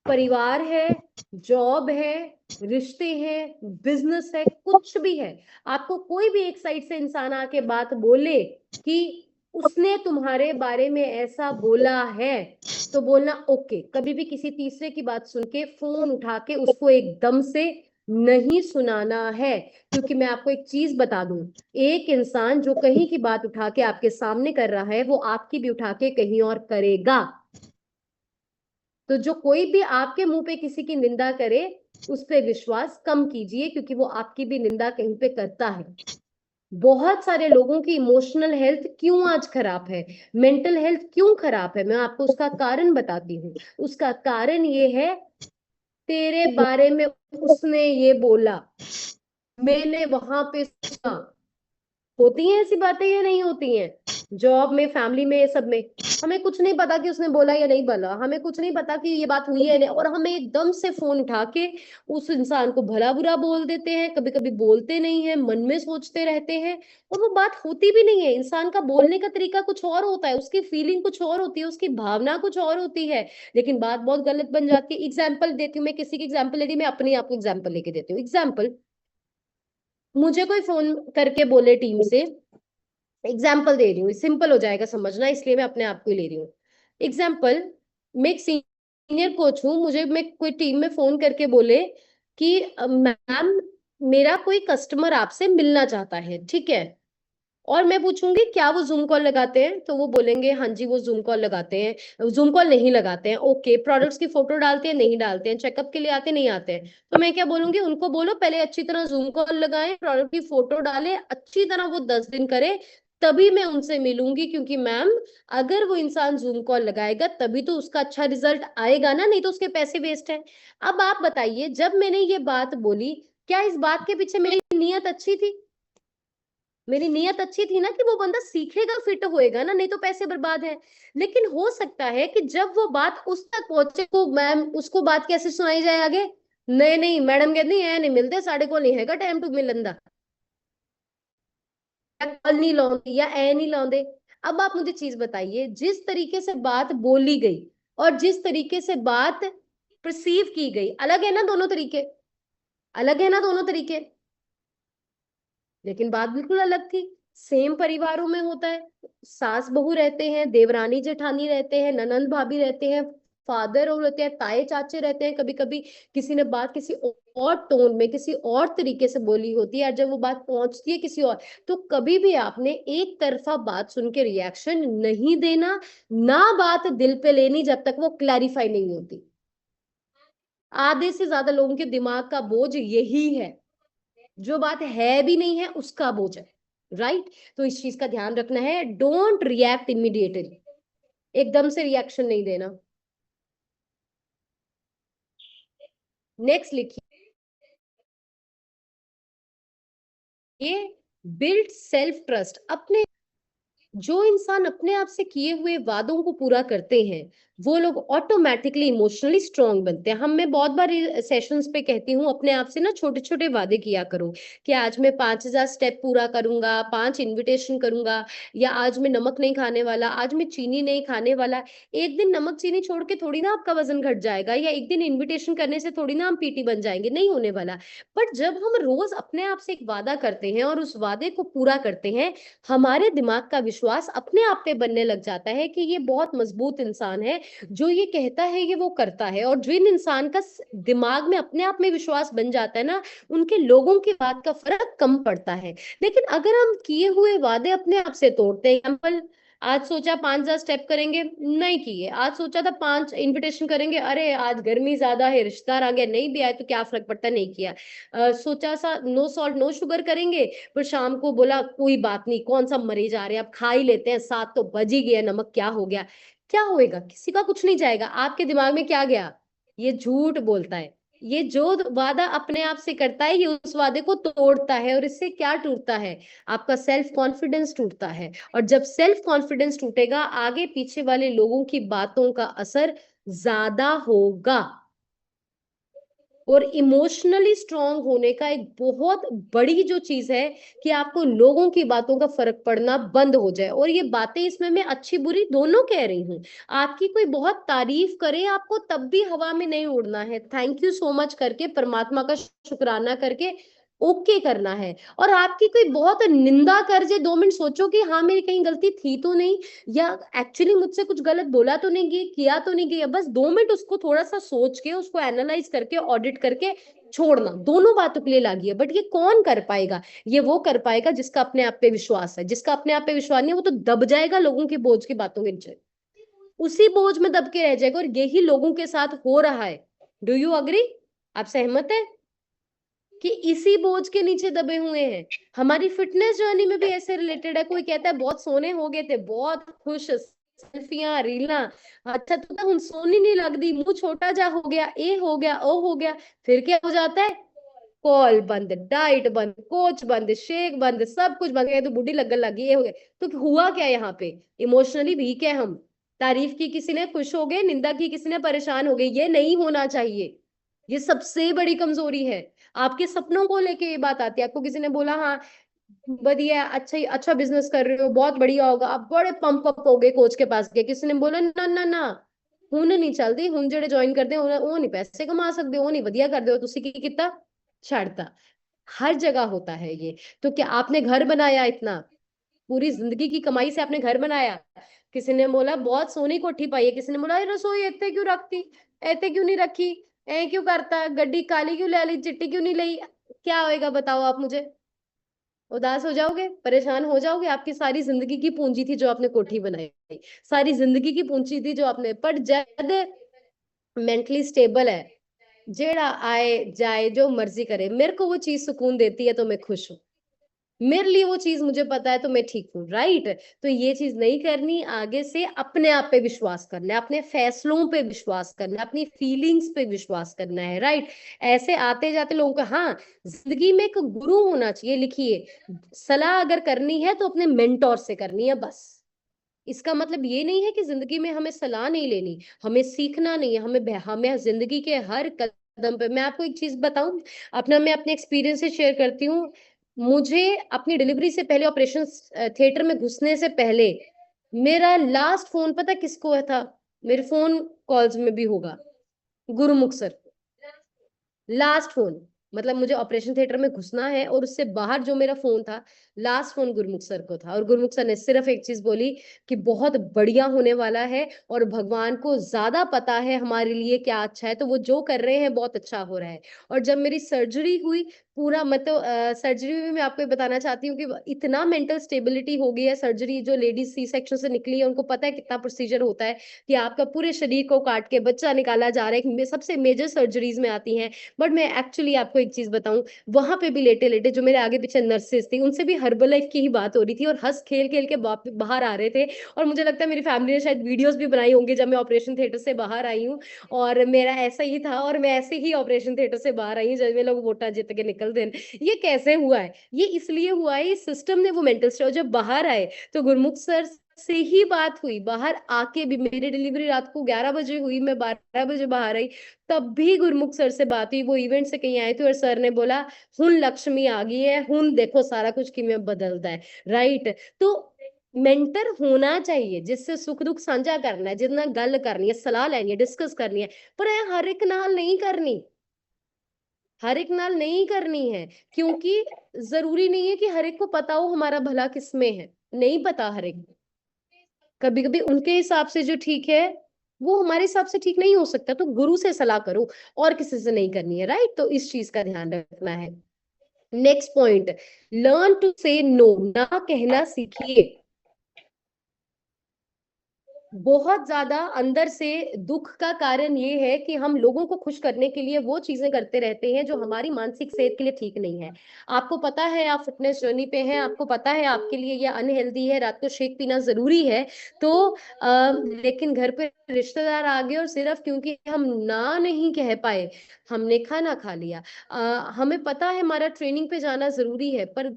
परिवार है, जॉब है, रिश्ते हैं, बिजनेस है, कुछ भी है, आपको कोई भी एक साइड से इंसान आके बात बोले कि उसने तुम्हारे बारे में ऐसा बोला है, तो बोलना ओके। कभी भी किसी तीसरे की बात सुन के फोन उठा के उसको एकदम से नहीं सुनाना है। क्योंकि मैं आपको एक चीज बता दूं, एक इंसान जो कहीं की बात उठा के आपके सामने कर रहा है, वो आपकी भी उठा के कहीं और करेगा। तो जो कोई भी आपके मुंह पे किसी की निंदा करे, उस पे विश्वास कम कीजिए, क्योंकि वो आपकी भी निंदा कहीं पे करता है। बहुत सारे लोगों की इमोशनल हेल्थ क्यों आज खराब है, मेंटल हेल्थ क्यों खराब है, मैं आपको उसका कारण बताती हूँ। उसका कारण ये है, तेरे बारे में उसने ये बोला, मैंने वहां पे सुना। होती हैं ऐसी बातें या नहीं होती हैं? जॉब में, फैमिली में, सब में हमें कुछ नहीं पता कि उसने बोला या नहीं बोला, हमें कुछ नहीं पता कि ये बात हुई है नहीं, और हमें एकदम से फोन उठा के उस इंसान को भला बुरा बोल देते हैं। कभी कभी बोलते नहीं है, मन में सोचते रहते हैं, और वो बात होती भी नहीं है। इंसान का बोलने का तरीका कुछ और होता है, उसकी फीलिंग कुछ और होती है, उसकी भावना कुछ और होती है, लेकिन बात बहुत गलत बन जाती है। एग्जाम्पल देती हूँ, मैं किसी की एग्जाम्पल ले रही, मैं अपनी आपको एग्जाम्पल लेके देती हूँ। एग्जाम्पल, मुझे कोई फोन करके बोले टीम से, एग्जाम्पल दे रही हूँ, सिंपल हो जाएगा समझना, इसलिए मैं अपने आप को ही ले रही हूँ एग्जाम्पल। मैं एक सीनियर कोच हूँ, मुझे मैं कोई टीम में फोन करके बोले कि मैम, मेरा कोई कस्टमर आपसे मिलना चाहता है, ठीक है? और मैं पूछूंगी क्या वो जूम कॉल लगाते हैं, तो वो बोलेंगे हाँ जी वो जूम कॉल लगाते हैं, जूम कॉल नहीं लगाते हैं। ओके, प्रोडक्ट्स की फोटो डालते हैं, नहीं डालते हैं, चेकअप के लिए आते नहीं आते हैं? तो मैं क्या बोलूंगी, उनको बोलो पहले अच्छी तरह जूम कॉल लगाएं, प्रोडक्ट की फोटो डालें, अच्छी तरह वो 10 दिन करे, तभी मैं उनसे मिलूंगी। क्योंकि मैम, अगर वो इंसान जूम कॉल लगाएगा तभी तो उसका अच्छा रिजल्ट आएगा ना, नहीं तो उसके पैसे वेस्ट है। अब आप बताइए, जब मैंने ये बात बोली, क्या इस बात के पीछे मेरी नीयत अच्छी थी? मेरी नीयत अच्छी थी ना कि वो बंदा सीखेगा, फिट होएगा ना, नहीं तो पैसे बर्बाद है। लेकिन हो सकता है कि जब वो बात उस तक पहुंचे, तो मैम उसको बात कैसे सुनाई जाए आगे? नहीं नहीं, मैडम कहती है नहीं मिलते, साढ़े को नहीं हैगा टाइम टू मिलन दा, या कल नहीं लाਉਂਦੇ या ए नहीं लाਉਂਦੇ। अब आप मुझे चीज बताइए, जिस तरीके से बात बोली गई, और जिस तरीके से बात परसीव की गई, अलग है ना दोनों तरीके, अलग है ना दोनों तरीके, लेकिन बात बिल्कुल अलग थी। सेम परिवारों में होता है, सास बहू रहते हैं, देवरानी जेठानी रहते हैं, ननंद भाभी रहते हैं, फादर और रहते हैं, ताए चाचे रहते हैं। कभी कभी किसी ने बात किसी और टोन में, किसी और तरीके से बोली होती है, और जब वो बात पहुंचती है किसी और, तो कभी भी आपने एक तरफा बात सुन के रिएक्शन नहीं देना, ना बात दिल पे लेनी जब तक वो क्लैरिफाई नहीं होती। आधे से ज्यादा लोगों के दिमाग का बोझ यही है, जो बात है भी नहीं है उसका बोझ है। राइट? तो इस चीज का ध्यान रखना है, डोंट रिएक्ट इमीडिएटली, एकदम से रिएक्शन नहीं देना। नेक्स्ट लिखिए, बिल्ड सेल्फ ट्रस्ट। अपने, जो इंसान अपने आप से किए हुए वादों को पूरा करते हैं, वो लोग ऑटोमेटिकली इमोशनली स्ट्रांग बनते हैं। मैं बहुत बार सेशंस पे कहती हूँ, अपने आप से ना छोटे छोटे वादे किया करो कि आज मैं 5,000 स्टेप पूरा करूंगा, 5 इनविटेशन करूंगा, या आज मैं नमक नहीं खाने वाला, आज मैं चीनी नहीं खाने वाला। एक दिन नमक चीनी छोड़ के थोड़ी ना आपका वजन घट जाएगा, या एक दिन इन्विटेशन करने से थोड़ी ना हम पीटी बन जाएंगे, नहीं होने वाला। बट जब हम रोज अपने आप से एक वादा करते हैं और उस वादे को पूरा करते हैं, हमारे दिमाग का विश्वास अपने आप पे बनने लग जाता है कि ये बहुत मजबूत इंसान है, जो ये कहता है ये वो करता है। और जिन इंसान का दिमाग में अपने आप में विश्वास बन जाता है ना, उनके लोगों की बात का फर्क कम पड़ता है। लेकिन अगर हम किए हुए वादे अपने आप से तोड़ते हैं, एग्जाम्पल, आज सोचा 5,000 स्टेप करेंगे, नहीं किए। आज सोचा था 5 इनविटेशन करेंगे, अरे आज गर्मी ज्यादा है, रिश्तेदार आ गया, नहीं भी आए तो क्या फर्क पड़ता है, नहीं किया। सोचा सा नो सॉल्ट नो शुगर करेंगे, फिर शाम को बोला कोई बात नहीं, कौन सा मरीज आ रहे हैं, अब खा ही लेते हैं, 7 तो बज ही गया, नमक क्या हो गया। क्या होएगा? किसी का कुछ नहीं जाएगा। आपके दिमाग में क्या गया? ये झूठ बोलता है। ये जो वादा अपने आप से करता है, ये उस वादे को तोड़ता है, और इससे क्या टूटता है? आपका सेल्फ कॉन्फिडेंस टूटता है। और जब सेल्फ कॉन्फिडेंस टूटेगा, आगे पीछे वाले लोगों की बातों का असर ज्यादा होगा। और इमोशनली स्ट्रांग होने का एक बहुत बड़ी जो चीज है, कि आपको लोगों की बातों का फर्क पड़ना बंद हो जाए। और ये बातें, इसमें मैं अच्छी बुरी दोनों कह रही हूँ। आपकी कोई बहुत तारीफ करे, आपको तब भी हवा में नहीं उड़ना है, थैंक यू सो मच करके परमात्मा का शुक्राना करके ओके करना है। और आपकी कोई बहुत निंदा कर जाए, 2 मिनट सोचो कि हाँ मेरी कहीं गलती थी तो नहीं, या एक्चुअली मुझसे कुछ गलत बोला तो नहीं गया, किया तो नहीं गया। बस 2 मिनट उसको थोड़ा सा सोच के, उसको एनालाइज करके, ऑडिट करके छोड़ना, दोनों बातों के लिए लागू है। बट ये कौन कर पाएगा? ये वो कर पाएगा जिसका अपने आप पे विश्वास है। जिसका अपने आप पे विश्वास नहीं है, वो तो दब जाएगा लोगों की बोझ की बातों के नीचे, उसी बोझ में दब के रह जाएगा। और यही लोगों के साथ हो रहा है। Do you agree? आप सहमत है कि इसी बोझ के नीचे दबे हुए हैं? हमारी फिटनेस जर्नी में भी ऐसे रिलेटेड है। कोई कहता है बहुत सोने हो गए थे, बहुत खुश, सेल्फियां रीला, अच्छा तो हम सोनी नहीं लगती, मुंह छोटा जा हो गया, ए हो गया, ओ हो गया। फिर क्या हो जाता है? कॉल बंद, डाइट बंद, कोच बंद, शेक बंद, सब कुछ बंद, तो बुढ़ी लगन लगी, ये हो गया। तो हुआ क्या यहाँ पे? इमोशनली वीक है हम। तारीफ की किसी ने, खुश हो गए, निंदा की किसी ने, परेशान हो गए। ये नहीं होना चाहिए। ये सबसे बड़ी कमजोरी है। आपके सपनों को लेके ये बात आती है। आपको किसी ने बोला हाँ बढ़िया, अच्छा अच्छा बिजनेस कर रहे हो, बहुत बढ़िया होगा, आप बड़े पंप अप हो गए, कोच के पास गए, किसी ने बोला ना ना ना, ਹੁਣ नहीं चलती, ਹੁਣ ਜਿਹੜੇ ज्वाइन करते हो वो नहीं पैसे कमा सकते, वो नहीं बढ़िया कर दे हो, तुसी की कितना छाड़ता। हर जगह होता है ये। तो क्या आपने घर बनाया इतना, पूरी जिंदगी की कमाई से आपने घर बनाया? किसी ने बोला बहुत सोनी कोठी पाई है, किसी ने बोला "ये रसोई इतने क्यों रखती, ऐते क्यों नहीं रखी, ऐ क्यों करता, गड्डी काली क्यों ले ली, चिट्टी क्यों नहीं ली"। क्या होएगा बताओ आप मुझे? उदास हो जाओगे, परेशान हो जाओगे? आपकी सारी जिंदगी की पूंजी थी जो आपने कोठी बनाई, सारी जिंदगी की पूंजी थी जो आपने, पर जब मेंटली स्टेबल है, जेड़ा आए जाए जो मर्जी करे, मेरे को वो चीज सुकून देती है तो मैं खुश हूँ। मेरे लिए वो चीज मुझे पता है तो मैं ठीक हूँ। राइट? तो ये चीज नहीं करनी। आगे से अपने आप पे विश्वास करना है, अपने फैसलों पे विश्वास करना है, अपनी फीलिंग्स पे विश्वास करना है। राइट? ऐसे आते जाते लोगों का, हाँ, जिंदगी में एक गुरु होना चाहिए। लिखिए, सलाह अगर करनी है तो अपने मेंटोर से करनी है बस। इसका मतलब ये नहीं है कि जिंदगी में हमें सलाह नहीं लेनी, हमें सीखना नहीं है, हमें जिंदगी के हर कदम पे। मैं आपको एक चीज बताऊं, मैं अपने एक्सपीरियंस से शेयर करती हूँ। मुझे अपनी डिलीवरी से पहले, ऑपरेशन थिएटर में घुसने से पहले, मेरा लास्ट फोन पता किसको था? मेरे फोन कॉल्स में भी होगा। गुरुमुख सर, लास्ट फोन, मतलब मुझे ऑपरेशन थिएटर में घुसना है और उससे बाहर जो मेरा फोन था, लास्ट फोन गुरमुख सर को था। और गुरमुख सर ने सिर्फ एक चीज बोली कि बहुत बढ़िया होने वाला है और भगवान को ज्यादा पता है हमारे लिए क्या अच्छा है, तो वो जो कर रहे हैं बहुत अच्छा हो रहा है। और जब मेरी सर्जरी हुई, पूरा मतलब सर्जरी में मैं आपको ये बताना चाहती हूँ कि इतना मेंटल स्टेबिलिटी हो गई है। सर्जरी जो लेडीज सी सेक्शन से निकली है उनको पता है कितना प्रोसीजर होता है, कि आपका पूरे शरीर को काट के बच्चा निकाला जा रहा है, सबसे मेजर सर्जरीज में आती हैं। बट मैं एक्चुअली आपको एक चीज बताऊं, वहां पे भी लेटे लेटे जो मेरे आगे पीछे नर्सेस थी उनसे भी हर्बल लाइफ की ही बात हो रही थी, और हंस खेल खेल के बाहर आ रहे थे। और मुझे लगता है मेरी फैमिली ने शायद वीडियोस भी बनाई होंगी जब मैं ऑपरेशन थिएटर से बाहर आई हूँ। और मेरा ऐसा ही था, और मैं ऐसे ही ऑपरेशन थिएटर से बाहर आई हूँ जब वे लोग वोटा जीत के निकल दें। ये कैसे हुआ है? ये इसलिए हुआ है, इस सिस्टम ने वो मेंटल स्ट्रेस, जब बाहर आए तो गुरमुख सर से ही बात हुई। बाहर आके भी मेरी डिलीवरी रात को 11 बजे हुई, मैं 12 बजे बाहर आई, तब भी गुरमुख सर से बात हुई। वो इवेंट से कहीं आए थे और सर ने बोला हुन लक्ष्मी आ गई है, हुन देखो सारा कुछ किमें बदलता है। राइट? तो मेंटर होना चाहिए जिससे सुख दुख साझा करना है, जितना गल करनी है, सलाह लेनी है, डिस्कस करनी है। पर ये हर एक नाल नहीं करनी, हर एक नाल नहीं करनी है, क्योंकि जरूरी नहीं है कि हर एक को पता हो हमारा भला किसमें है। नहीं पता हर एक, कभी कभी उनके हिसाब से जो ठीक है वो हमारे हिसाब से ठीक नहीं हो सकता, तो गुरु से सलाह करो, और किसी से नहीं करनी है। राइट? तो इस चीज का ध्यान रखना है। नेक्स्ट पॉइंट, लर्न टू से नो, ना कहना सीखिए। बहुत ज्यादा अंदर से दुख का कारण ये है कि हम लोगों को खुश करने के लिए वो चीजें करते रहते हैं जो हमारी मानसिक सेहत के लिए ठीक नहीं है। आपको पता है आप फिटनेस जर्नी पे हैं, आपको पता है आपके लिए ये अनहेल्दी है, रात को शेक पीना जरूरी है, तो लेकिन घर पे रिश्तेदार आ गए और सिर्फ क्योंकि हम ना नहीं कह पाए, हमने खाना खा लिया। हमें पता है हमारा ट्रेनिंग पे जाना जरूरी है, पर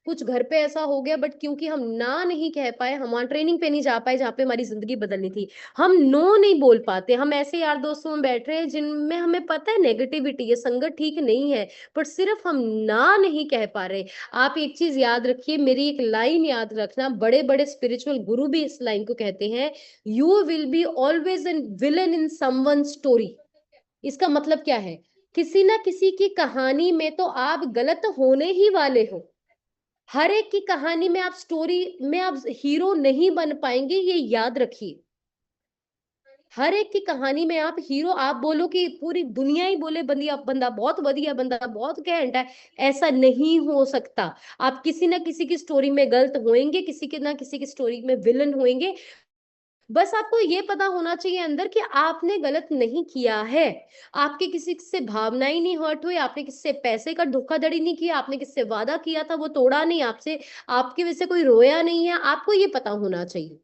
कुछ घर पे ऐसा हो गया, बट क्योंकि हम ना नहीं कह पाए, हम वहां ट्रेनिंग पे नहीं जा पाए जहाँ पे हमारी जिंदगी बदलनी थी, हम नो नहीं बोल पाते। हम ऐसे यार दोस्तों में बैठ रहे हैं जिनमें हमें पता है नेगेटिविटी, ये संगत ठीक नहीं है, पर सिर्फ हम ना नहीं कह पा रहे। आप एक चीज याद रखिए, मेरी एक लाइन याद रखना, बड़े बड़े स्पिरिचुअल गुरु भी इस लाइन को कहते हैं, you will be always an villain in someone story. इसका मतलब क्या है? किसी ना किसी की कहानी में तो आप गलत होने ही वाले हो। हर एक की कहानी में आप स्टोरी में आप हीरो नहीं बन पाएंगे, ये याद रखिए। हर एक की कहानी में आप हीरो, आप बोलो कि पूरी दुनिया ही बोले बंदिया बंदा बहुत बढ़िया, बंदा बहुत घैंट है, ऐसा नहीं हो सकता। आप किसी ना किसी की स्टोरी में गलत होएंगे, किसी के ना किसी की स्टोरी में विलन होएंगे। बस आपको ये पता होना चाहिए अंदर कि आपने गलत नहीं किया है। आपके किसी से भावनाएं नहीं हर्ट हुई, आपने किसी से पैसे का धोखाधड़ी नहीं किया, आपने किससे वादा किया था वो तोड़ा नहीं आपसे, आपकी वजह से कोई रोया नहीं है, आपको ये पता होना चाहिए।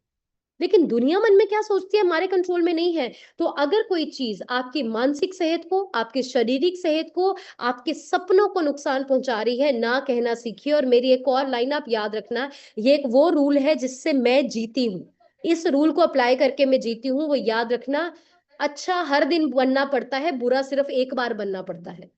लेकिन दुनिया मन में क्या सोचती है हमारे कंट्रोल में नहीं है। तो अगर कोई चीज आपकी मानसिक सेहत को, आपकी शारीरिक सेहत को, आपके सपनों को नुकसान पहुंचा रही है, ना कहना सीखिए। और मेरी एक और लाइन आप याद रखना, ये एक वो रूल है जिससे मैं जीती हूँ, इस रूल को अप्लाई करके मैं जीती हूँ, वो याद रखना, अच्छा हर दिन बनना पड़ता है, बुरा सिर्फ एक बार बनना पड़ता है।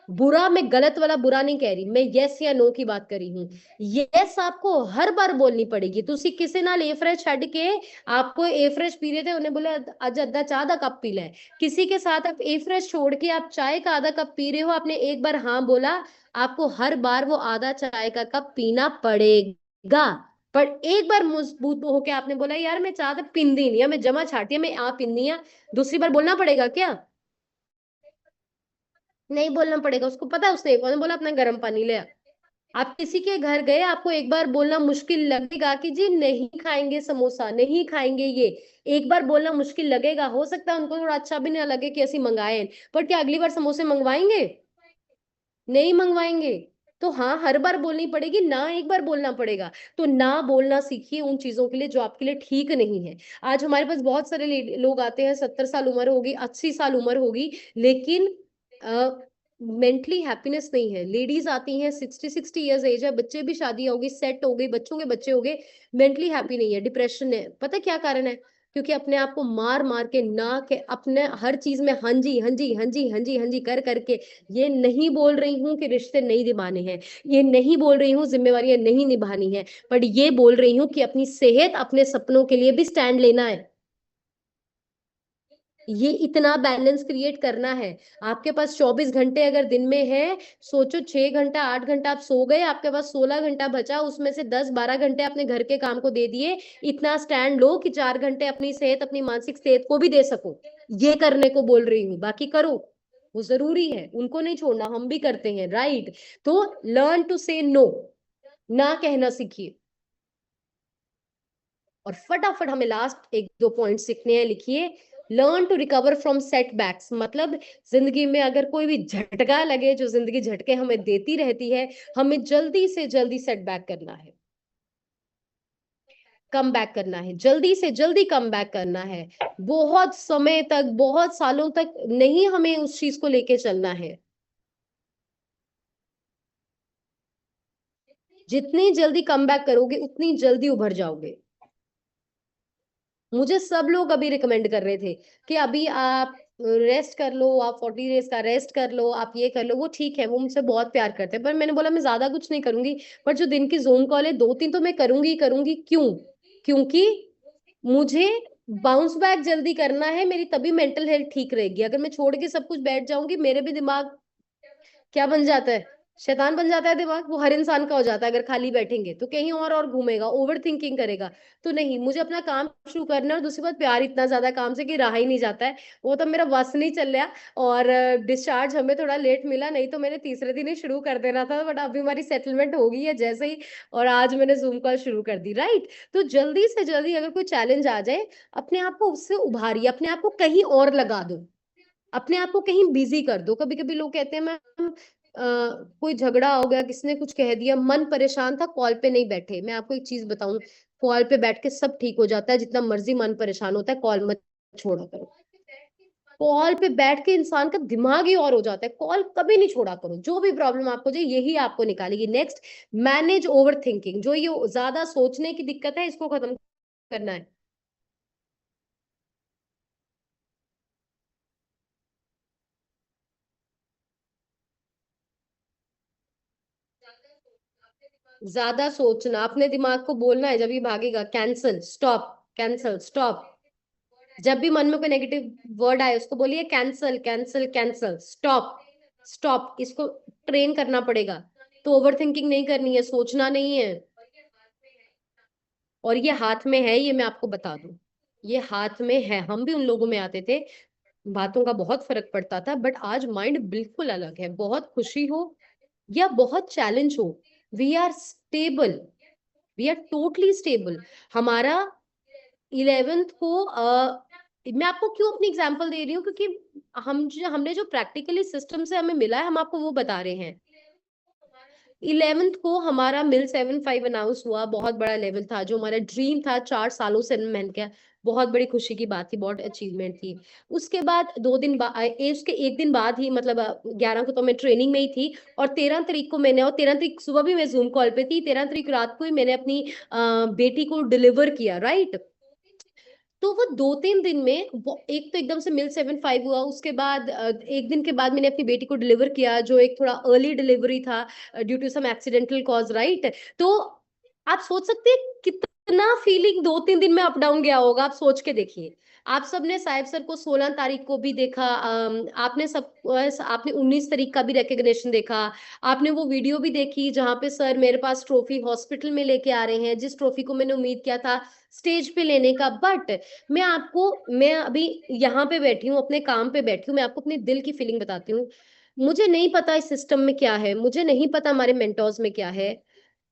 बुरा, मैं गलत वाला बुरा नहीं कह रही, मैं यस या नो की बात कर रही हूँ। यस आपको हर बार बोलनी पड़ेगी। ਤੁਸੀਂ ਕਿਸੇ ਨਾਲ ए फ्रेश ਛੱਡ के, आपको ए फ्रेश पी रहे थे, उन्हें बोले आज अद्धा चाय का कप पी ले, किसी के साथ आप ए फ्रेश छोड़ के आप चाय का आधा कप पी रहे हो, आपने एक बार हाँ बोला, आपको हर बार वो आधा चाय का कप पीना पड़ेगा। पर एक बार मजबूत होके आपने बोला यार मैं चाय तो पींदी नहीं है, मैं जमा छाटी है, मैं आप पींदी है, दूसरी बार बोलना पड़ेगा क्या? नहीं बोलना पड़ेगा। उसको पता है, उसने एक बार बोला अपना गर्म पानी ले आ। आप किसी के घर गए, आपको एक बार बोलना मुश्किल लगेगा कि जी नहीं खाएंगे समोसा, नहीं खाएंगे ये, एक बार बोलना मुश्किल लगेगा, हो सकता है उनको थोड़ा अच्छा भी ना लगे कि ऐसी मंगाए, पर क्या अगली बार समोसे मंगवाएंगे? नहीं मंगवाएंगे। तो हाँ, हर बार बोलनी पड़ेगी ना, एक बार बोलना पड़ेगा। तो ना बोलना सीखिए उन चीजों के लिए जो आपके लिए ठीक नहीं है। आज हमारे पास बहुत सारे लोग आते हैं, 70 साल उम्र होगी, 80 साल उम्र होगी, लेकिन मेंटली हैप्पीनेस नहीं है। लेडीज आती हैं 60 60 इयर्स एज है, बच्चे भी शादी होगी, सेट हो गई, बच्चों के बच्चे हो गए, मेंटली हैप्पी नहीं है, डिप्रेशन है। पता क्या कारण है? क्योंकि अपने आप को मार मार के, ना के अपने हर चीज में हाँ जी हाँ जी हाँ जी हाँ जी हाँ जी कर करके, ये नहीं बोल रही हूँ कि रिश्ते नहीं निभाने हैं, ये नहीं बोल रही हूँ जिम्मेवारियां नहीं निभानी है, पर ये बोल रही हूँ कि अपनी सेहत, अपने सपनों के लिए भी स्टैंड लेना है। ये इतना बैलेंस क्रिएट करना है। आपके पास 24 घंटे अगर दिन में है, सोचो 6 घंटा 8 घंटा आप सो गए, आपके पास 16 घंटा बचा, उसमें से 10 12 घंटे अपने घर के काम को दे दिए। इतना स्टैंड लो कि 4 घंटे अपनी सेहत, अपनी मानसिक सेहत को भी दे सको। ये करने को बोल रही हूँ, बाकी करो, वो जरूरी है, उनको नहीं छोड़ना, हम भी करते हैं, राइट। तो लर्न टू से नो, ना कहना सीखिए। और फटाफट हमें लास्ट एक दो पॉइंट सीखने हैं, लिखिए। Learn to recover from setbacks, मतलब जिंदगी में अगर कोई भी झटका लगे, जो जिंदगी झटके हमें देती रहती है, हमें जल्दी से जल्दी सेटबैक करना है, कम बैक करना है, जल्दी से जल्दी कम बैक करना है। बहुत समय तक, बहुत सालों तक नहीं हमें उस चीज को लेके चलना है। जितनी जल्दी कम बैक करोगे उतनी जल्दी उभर जाओगे। मुझे सब लोग अभी रिकमेंड कर रहे थे कि अभी आप रेस्ट कर लो, आप 40 डेज का रेस्ट कर लो, आप ये कर लो, वो ठीक है, वो मुझसे बहुत प्यार करते हैं, पर मैंने बोला मैं ज्यादा कुछ नहीं करूंगी। पर जो दिन की जूम कॉल है 2 3 तो मैं करूंगी ही करूंगी। क्यों? क्योंकि मुझे बाउंस बैक जल्दी करना है, मेरी तभी मेंटल हेल्थ ठीक रहेगी। अगर मैं छोड़ के सब कुछ बैठ जाऊंगी, मेरे भी दिमाग क्या बन जाता है, शैतान बन जाता है दिमाग, वो हर इंसान का हो जाता है। अगर खाली बैठेंगे तो कहीं और घूमेगा, ओवर थिंकिंग करेगा। तो नहीं, मुझे अपना काम शुरू करना है। और दूसरी बात, प्यार इतना ज्यादा काम से कि रहा ही नहीं जाता है, वो तो मेरा बस नहीं चल रहा। और डिस्चार्ज हमें थोड़ा लेट मिला, नहीं तो मैंने तीसरे दिन ही शुरू कर देना था, बट अभी हमारी सेटलमेंट हो गई है जैसे ही। और आज मैंने जूम कॉल शुरू कर दी, राइट। तो जल्दी से जल्दी अगर कोई चैलेंज आ जाए, अपने आप को उससे उभारिए, अपने आप को कहीं और लगा दो, अपने आप को कहीं बिजी कर दो। कभी कभी लोग कहते हैं मैम, कोई झगड़ा हो गया, किसने कुछ कह दिया, मन परेशान था, कॉल पे नहीं बैठे। मैं आपको एक चीज बताऊं, कॉल पे बैठ के सब ठीक हो जाता है, जितना मर्जी मन परेशान होता है, कॉल मत छोड़ा करो। कॉल पे बैठ के इंसान का दिमाग ही और हो जाता है, कॉल कभी नहीं छोड़ा करो। जो भी प्रॉब्लम आपको जाए, यही आपको निकालेगी। नेक्स्ट, मैनेज ओवर थिंकिंग, जो ये ज्यादा सोचने की दिक्कत है, इसको खत्म करना है। ज्यादा सोचना, अपने दिमाग को बोलना है जब ये भागेगा, कैंसल, स्टॉप, कैंसल, स्टॉप। जब भी मन में कोई नेगेटिव वर्ड आए, उसको बोलिए cancel, cancel, cancel, stop, stop. इसको ट्रेन करना पड़ेगा। तो ओवर थिंकिंग नहीं करनी है, सोचना नहीं है। और ये हाथ में है, ये मैं आपको बता दूं, ये हाथ में है। हम भी उन लोगों में आते थे, बातों का बहुत फर्क पड़ता था, बट आज माइंड बिल्कुल अलग है। बहुत खुशी हो या बहुत चैलेंज हो, we are stable, we are totally stable. हमारा 11th को मैं आपको क्यों अपनी एग्जांपल दे रही हूँ, क्योंकि हमने जो प्रैक्टिकली सिस्टम से हमें मिला है, हम आपको वो बता रहे हैं। 11th को हमारा मिल 75 अनाउंस हुआ, बहुत बड़ा लेवल था, जो हमारा ड्रीम था 4 सालों से मैंने किया। बहुत बड़ी खुशी की बात थी, बहुत अचीवमेंट थी। उसके बाद 2 दिन बाद, उसके एक दिन बाद ही, मतलब 11 को तो मैं ट्रेनिंग में ही थी। और 13 तारीख को मैंने, और 13 तारीख सुबह भी मैं जूम कॉल पे थी, 13 तारीख रात को ही मैंने अपनी बेटी को डिलीवर किया, राइट। तो वो 2 3 दिन में वो एक तो एकदम से मिल 75 हुआ, उसके बाद एक दिन के बाद मैंने अपनी बेटी को डिलीवर किया, जो एक थोड़ा अर्ली डिलीवरी था, due to some accidental cause, right. तो आप सोच सकते हैं कितना फीलिंग 2 3 दिन में अप डाउन गया होगा, आप सोच के देखिए। आप सबने साहिब सर को 16 तारीख को भी देखा, आपने सब, आपने 19 तारीख का भी रिकग्निशन देखा। आपने वो वीडियो भी देखी जहां पे सर मेरे पास ट्रॉफी हॉस्पिटल में लेके आ रहे हैं, जिस ट्रॉफी को मैंने उम्मीद किया था स्टेज पे लेने का। बट मैं अभी यहाँ पे बैठी हूँ, अपने काम पे बैठी हूँ, मैं आपको अपने दिल की फीलिंग बताती हूँ। मुझे नहीं पता इस सिस्टम में क्या है, मुझे नहीं पता हमारे मेंटोर्स में क्या है।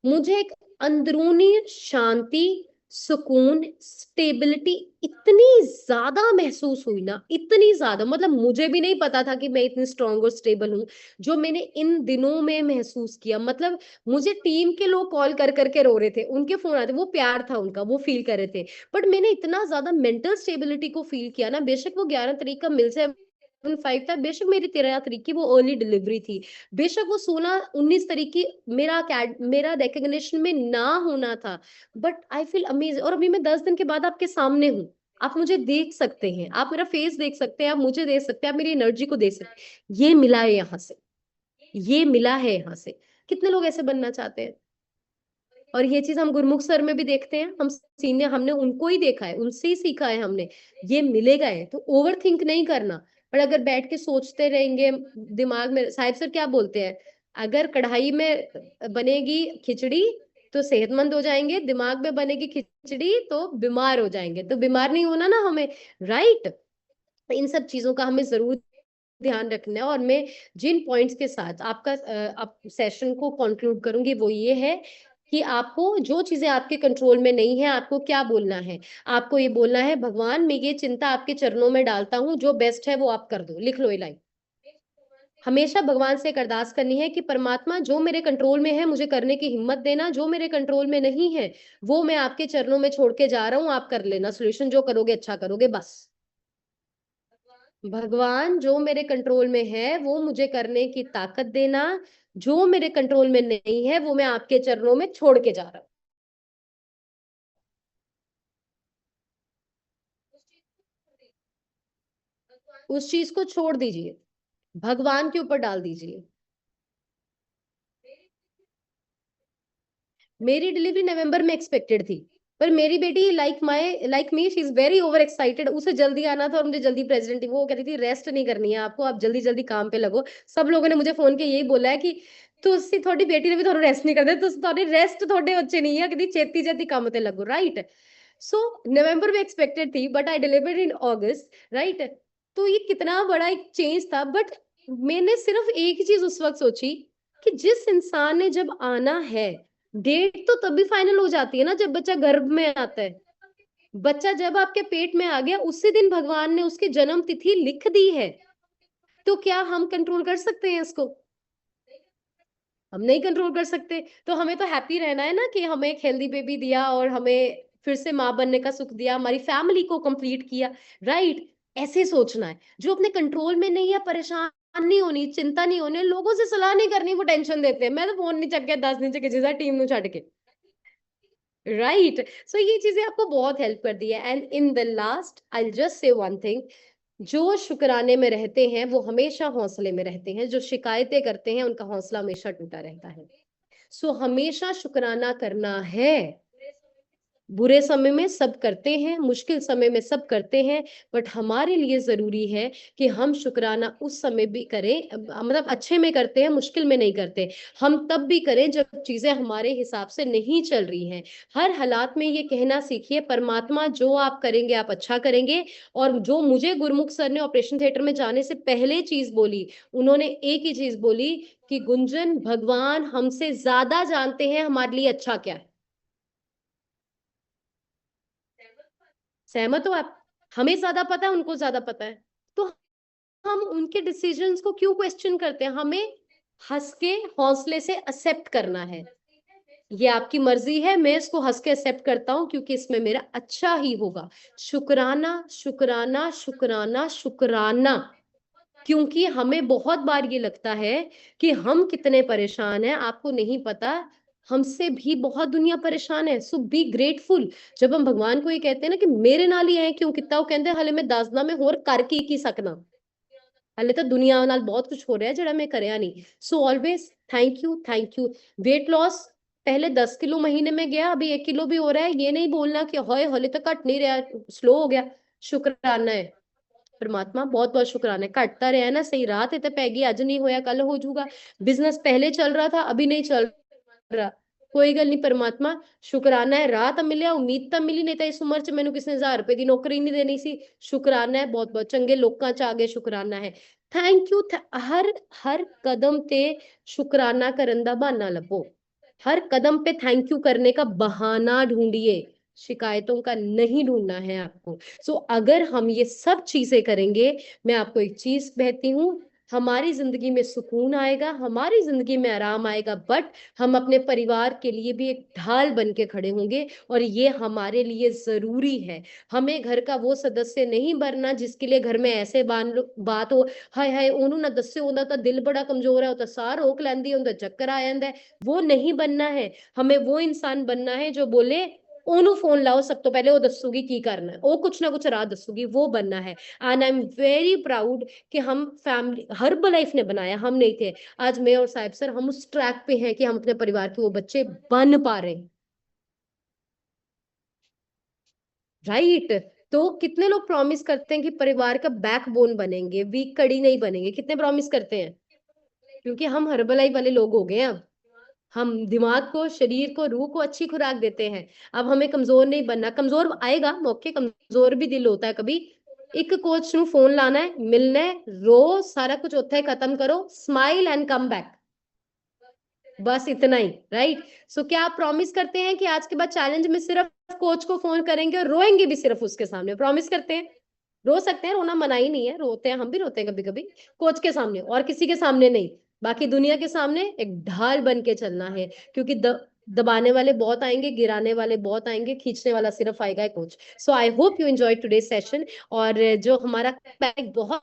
मुझे एक अंदरूनी शांति, सुकून, स्टेबिलिटी इतनी ज्यादा महसूस हुई ना, इतनी ज्यादा, मतलब मुझे भी नहीं पता था कि मैं इतनी स्ट्रांग और स्टेबल हूँ, जो मैंने इन दिनों में महसूस किया। मतलब मुझे टीम के लोग कॉल कर करके रो रहे थे, उनके फोन आते, वो प्यार था उनका, वो फील कर रहे थे। बट मैंने इतना ज्यादा मेंटल स्टेबिलिटी को फील किया ना, बेशक वो 11 तारीख का मिल से 5 था, बेशक मेरी 13 तारीख की वो अर्ली डिलीवरी थी, बेशक वो 16 19 तारीख की मेरा रिकग्निशन में ना होना था। But I feel amaze. और अभी मैं 10 दिन के बाद आपके सामने हूँ, आप मुझे देख सकते हैं, आप मेरा फेस देख सकते हैं, आप मुझे देख सकते हैं, आप मेरी एनर्जी को देख सकते हैं। ये मिला है यहाँ से, ये मिला है यहाँ से। कितने लोग ऐसे बनना चाहते हैं? और ये चीज हम गुरमुख सर में भी देखते हैं, हम सीनियर, हमने उनको ही देखा है, उनसे ही सीखा है हमने। ये मिलेगा है तो ओवर थिंक नहीं करना। पर अगर बैठ के सोचते रहेंगे, दिमाग में साहिब सर क्या बोलते हैं, अगर कढ़ाई में बनेगी खिचड़ी तो सेहतमंद हो जाएंगे, दिमाग में बनेगी खिचड़ी तो बीमार हो जाएंगे। तो बीमार नहीं होना ना हमें, राइट। इन सब चीजों का हमें जरूर ध्यान रखना है। और मैं जिन पॉइंट्स के साथ आपका आप सेशन को कंक्लूड करूंगी वो ये है कि आपको जो चीजें आपके कंट्रोल में नहीं है आपको क्या बोलना है। आपको ये बोलना है, भगवान मैं ये चिंता आपके चरणों में डालता हूँ, जो बेस्ट है वो आप कर दो। लिख लो ये लाइन। हमेशा भगवान से एक अरदास करनी है कि परमात्मा जो मेरे कंट्रोल में है मुझे करने की हिम्मत देना, जो मेरे कंट्रोल में नहीं है वो मैं आपके चरणों में छोड़ के जा रहा हूँ, आप कर लेना सोल्यूशन, जो करोगे अच्छा करोगे बस। भगवान जो मेरे कंट्रोल में है वो मुझे करने की ताकत देना, जो मेरे कंट्रोल में नहीं है वो मैं आपके चरणों में छोड़ के जा रहा हूँ। उस चीज को छोड़ दीजिए, भगवान के ऊपर डाल दीजिए। मेरी डिलीवरी नवंबर में एक्सपेक्टेड थी, पर मेरी बेटी like me she is very over excited, उसे जल्दी आना था और मुझे जल्दी प्रेसिडेंट, वो कह रही थी रेस्ट नहीं करनी है आपको, आप जल्दी जल्दी काम पे लगो। सब लोगों ने मुझे फोन के यही बोला है कि ਤੁਸੀਂ ਤੁਹਾਡੀ ਬੇਟੀ ਨੇ ਵੀ ਤੁਹਾਨੂੰ ਰੈਸਟ ਨਹੀਂ ਕਰਦੇ, ਤੁਸੀਂ ਤੁਹਾਡੀ ਰੈਸਟ ਤੁਹਾਡੇ ਬੱਚੇ नहीं है कि ਛੇਤੀ ਛੇਤੀ ਕੰਮ ਤੇ लगो, राइट। सो नवंबर में एक्सपेक्टेड थी but I delivered in August, right. तो ये कितना बड़ा एक चेंज था, बट मैंने सिर्फ एक ही चीज उस वक्त सोची कि जिस इंसान ने जब आना है, डेट तो तभी फाइनल हो जाती है ना जब बच्चा गर्भ में आता है। बच्चा जब आपके पेट में आ गया उसी दिन भगवान ने उसकी जन्म तिथि लिख दी है। तो क्या हम कंट्रोल कर सकते हैं इसको? हम नहीं कंट्रोल कर सकते। तो हमें तो हैप्पी रहना है ना कि हमें एक हेल्दी बेबी दिया और हमें फिर से माँ बनने का सुख दिया, हमारी फैमिली को कंप्लीट किया, राइट। ऐसे सोचना है। जो अपने कंट्रोल में नहीं है, परेशान नहीं होनी, चिंता नहीं होनी, लोगों से सलाह नहीं करनी, वो टेंशन देते हैं। मैं तो फोन नहीं चक के 10 दिन से किसी टीम ਨੂੰ ਛੱਡ के, राइट। सो ये चीजें आपको बहुत हेल्प कर दी है। And in the last I just say one thing, जो शुक्राने में रहते हैं वो हमेशा हौसले में रहते हैं, जो शिकायतें करते हैं उनका हौसला हमेशा टूटा रहता है। सो हमेशा शुक्राना करना है। बुरे समय में सब करते हैं, मुश्किल समय में सब करते हैं, बट हमारे लिए जरूरी है कि हम शुक्राना उस समय भी करें, मतलब अच्छे में करते हैं, मुश्किल में नहीं करते। हम तब भी करें जब चीजें हमारे हिसाब से नहीं चल रही हैं। हर हालात में ये कहना सीखिए, परमात्मा जो आप करेंगे आप अच्छा करेंगे। और जो मुझे गुरमुख सर ने ऑपरेशन थिएटर में जाने से पहले चीज बोली, उन्होंने एक ही चीज बोली कि गुंजन, भगवान हमसे ज्यादा जानते हैं हमारे लिए अच्छा क्या है। सहमत हो आप? हमें ज्यादा पता है, उनको ज्यादा पता है। तो हम उनके डिसीजंस को क्यों क्वेश्चन करते हैं? हमें हंस के हौसले से एक्सेप्ट करना है। ये आपकी मर्जी है, मैं इसको हंस के एक्सेप्ट करता हूं क्योंकि इसमें मेरा अच्छा ही होगा। शुक्राना शुक्राना शुक्राना शुक्राना। क्योंकि हमें बहुत बार ये लगता है कि हम कितने परेशान हैं, आपको नहीं पता, हमसे भी बहुत दुनिया परेशान है। सो बी ग्रेटफुल। जब हम भगवान को ये कहते हैं ना कि मेरे नाल ही है क्यों कितना, वो कहते हैं हले मैं दसदा मैं होर कर की सकना, हले तो दुनिया नाल बहुत कुछ हो रहा है जड़ा मैं करया नहीं। So always thank you, thank you. Weight loss पहले 10 किलो महीने में गया, अभी 1 किलो भी हो रहा है, ये नहीं बोलना कि हाय हले तो घट नहीं रहा, स्लो हो गया। शुक्राना है, परमात्मा बहुत बहुत शुक्राना है, घटता रहा ना, सही राह ते पै गई, अज नहीं होया कल हो जाऊगा। बिजनेस पहले चल रहा था अभी नहीं चल रहा, कोई गल नहीं परमात्मा, शुक्राना है राह तो मिलिया, उम्मीद तो मिली, नहीं तो इस उम्र च मैनू किसी ने 1000 रुपए की नौकरी नहीं देनी सी। शुक्राना है, बहुत बहुत चंगे लोगों च आ गए, शुक्राना है। Thank you. हर हर कदम ते शुक्राना करन दा बहाना लभो, हर कदम पे थैंक यू करने का बहाना ढूंढिए, शिकायतों का नहीं ढूंढना है आपको। सो अगर हम ये सब चीजें करेंगे, मैं आपको एक चीज कहती हूँ, हमारी जिंदगी में सुकून आएगा, हमारी जिंदगी में आराम आएगा, बट हम अपने परिवार के लिए भी एक ढाल बन के खड़े होंगे और ये हमारे लिए जरूरी है। हमें घर का वो सदस्य नहीं बनना जिसके लिए घर में ऐसे बात हो, हाय हाय ओनू ना दस्यो ओदा तो दिल बड़ा कमजोर है, ਉਹ ਤਾਂ ਸਾਹ रोक ਲੈਂਦੀ ਉਹਦਾ ਚੱਕਰ आ ਜਾਂਦਾ है। वो नहीं बनना है। हमें वो इंसान बनना है जो बोले ओनू फोन लाओ सब तो पहले वो दसूगी की करना है, वो कुछ ना कुछ राह दसूगी, वो बनना है। And I am very proud कि हम फैमिली हर्ब लाइफ ने बनाया, हम नहीं थे। आज मैं और साहिब सर हम उस ट्रैक पे हैं कि हम अपने परिवार के वो बच्चे बन पा रहे हैं। राइट। तो कितने लोग प्रॉमिस करते हैं कि परिवार का बैकबोन बनेंगे, वीक कड़ी नहीं बनेंगे, कितने प्रॉमिस करते हैं? क्योंकि हम हर्बलाई वाले लोग हो गए हैं अब। हम दिमाग को, शरीर को, रूह को अच्छी खुराक देते हैं। अब हमें कमजोर नहीं बनना। कमजोर आएगा मौके, कमजोर भी दिल होता है कभी। एक कोच नु फोन लाना है, मिलना है, रो, सारा कुछ उत्थे है, खत्म करो, स्माइल एंड कम बैक। बस इतना ही। राइट। सो क्या आप प्रॉमिस करते हैं कि आज के बाद चैलेंज में सिर्फ कोच को फोन करेंगे और रोएंगे भी सिर्फ उसके सामने? प्रॉमिस करते हैं? रो सकते हैं, रोना मना ही नहीं है, रोते हैं, हम भी रोते हैं कभी कभी। कोच के सामने और किसी के सामने नहीं। बाकी दुनिया के सामने एक ढाल बन के चलना है। क्योंकि दबाने वाले बहुत आएंगे, गिराने वाले बहुत आएंगे, खींचने वाला सिर्फ आएगा coach. So I hope you enjoy today session. और जो हमारा बैक बहुत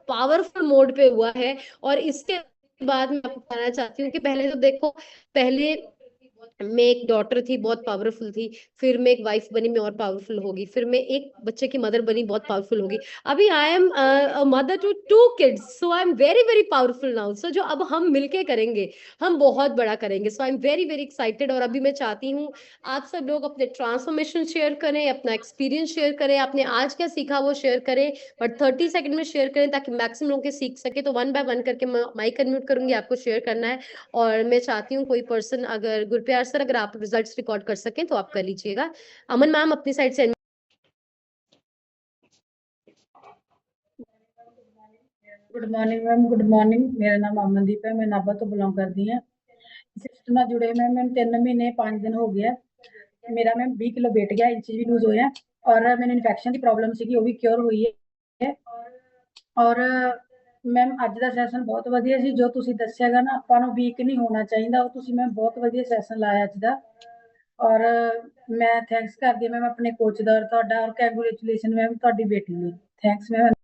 पावरफुल मोड पे हुआ है। और इसके बाद मैं आपको बताना चाहती हूँ कि पहले तो देखो, पहले मैं एक डॉटर थी, बहुत पावरफुल थी। फिर मैं एक वाइफ बनी, मैं और पावरफुल होगी। फिर मैं एक बच्चे की मदर बनी, बहुत पावरफुल होगी। अभी I am mother to two kids, so I am very very powerful now. So जो अब हम मिलके करेंगे, हम बहुत बड़ा करेंगे। So I am very very excited. और अभी मैं चाहती हूँ आप सब लोग अपने ट्रांसफॉर्मेशन शेयर करें, अपना एक्सपीरियंस शेयर करें, आपने आज क्या सीखा वो शेयर करें। बट 30 सेकंड में शेयर करें ताकि मैक्सिमम लोग के सीख सके। तो वन बाय वन करके मैं माइक अनम्यूट करूंगी, आपको शेयर करना है। और मैं चाहती हूँ कोई पर्सन, अगर गुरप्यार सर, अगर आप रिजल्ट्स रिकॉर्ड कर सकें तो आप कर लीजिएगा। अमन मैम अपनी साइड से। Good morning ma'am, good morning. मेरा नाम अमनदीप है, मैं नाभा तो बिलोंग करती ਹਾਂ। ਸਿਸਟਮ ਨਾਲ जुड़े मैं मैम 3 महीने 5 दिन हो गया। मेरा मैम 20 किलो वेट गया, इंच भी लूज होया और मैंने इन्फेक्शन की प्रॉब्लम सी वो भी क्योर हुई है। और मैम ਅੱਜ ਦਾ ਸੈਸ਼ਨ ਬਹੁਤ ਵਧੀਆ ਸੀ। ਜੋ ਤੁਸੀਂ ਦੱਸਿਆਗਾ ਨਾ, ਆਪਾਂ ਨੂੰ ਵੀਕ ਨਹੀਂ ਹੋਣਾ ਚਾਹੀਦਾ, ਉਹ ਤੁਸੀਂ ਮੈਂ ਬਹੁਤ ਵਧੀਆ ਸੈਸ਼ਨ ਲਾਇਆ ਅੱਜ ਦਾ। ਔਰ ਮੈਂ ਥੈਂਕਸ ਕਰਦੀ ਹਾਂ ਮੈਮ ਆਪਣੇ ਕੋਚ ਦਾ ਔਰ ਤੁਹਾਡਾ, ਔਰ ਕੰਗ੍ਰੈਚੁਲੇਸ਼ਨ ਮੈਮ ਤੁਹਾਡੀ ਬੇਟੀ ਨੂੰ। ਥੈਂक्स ma'am.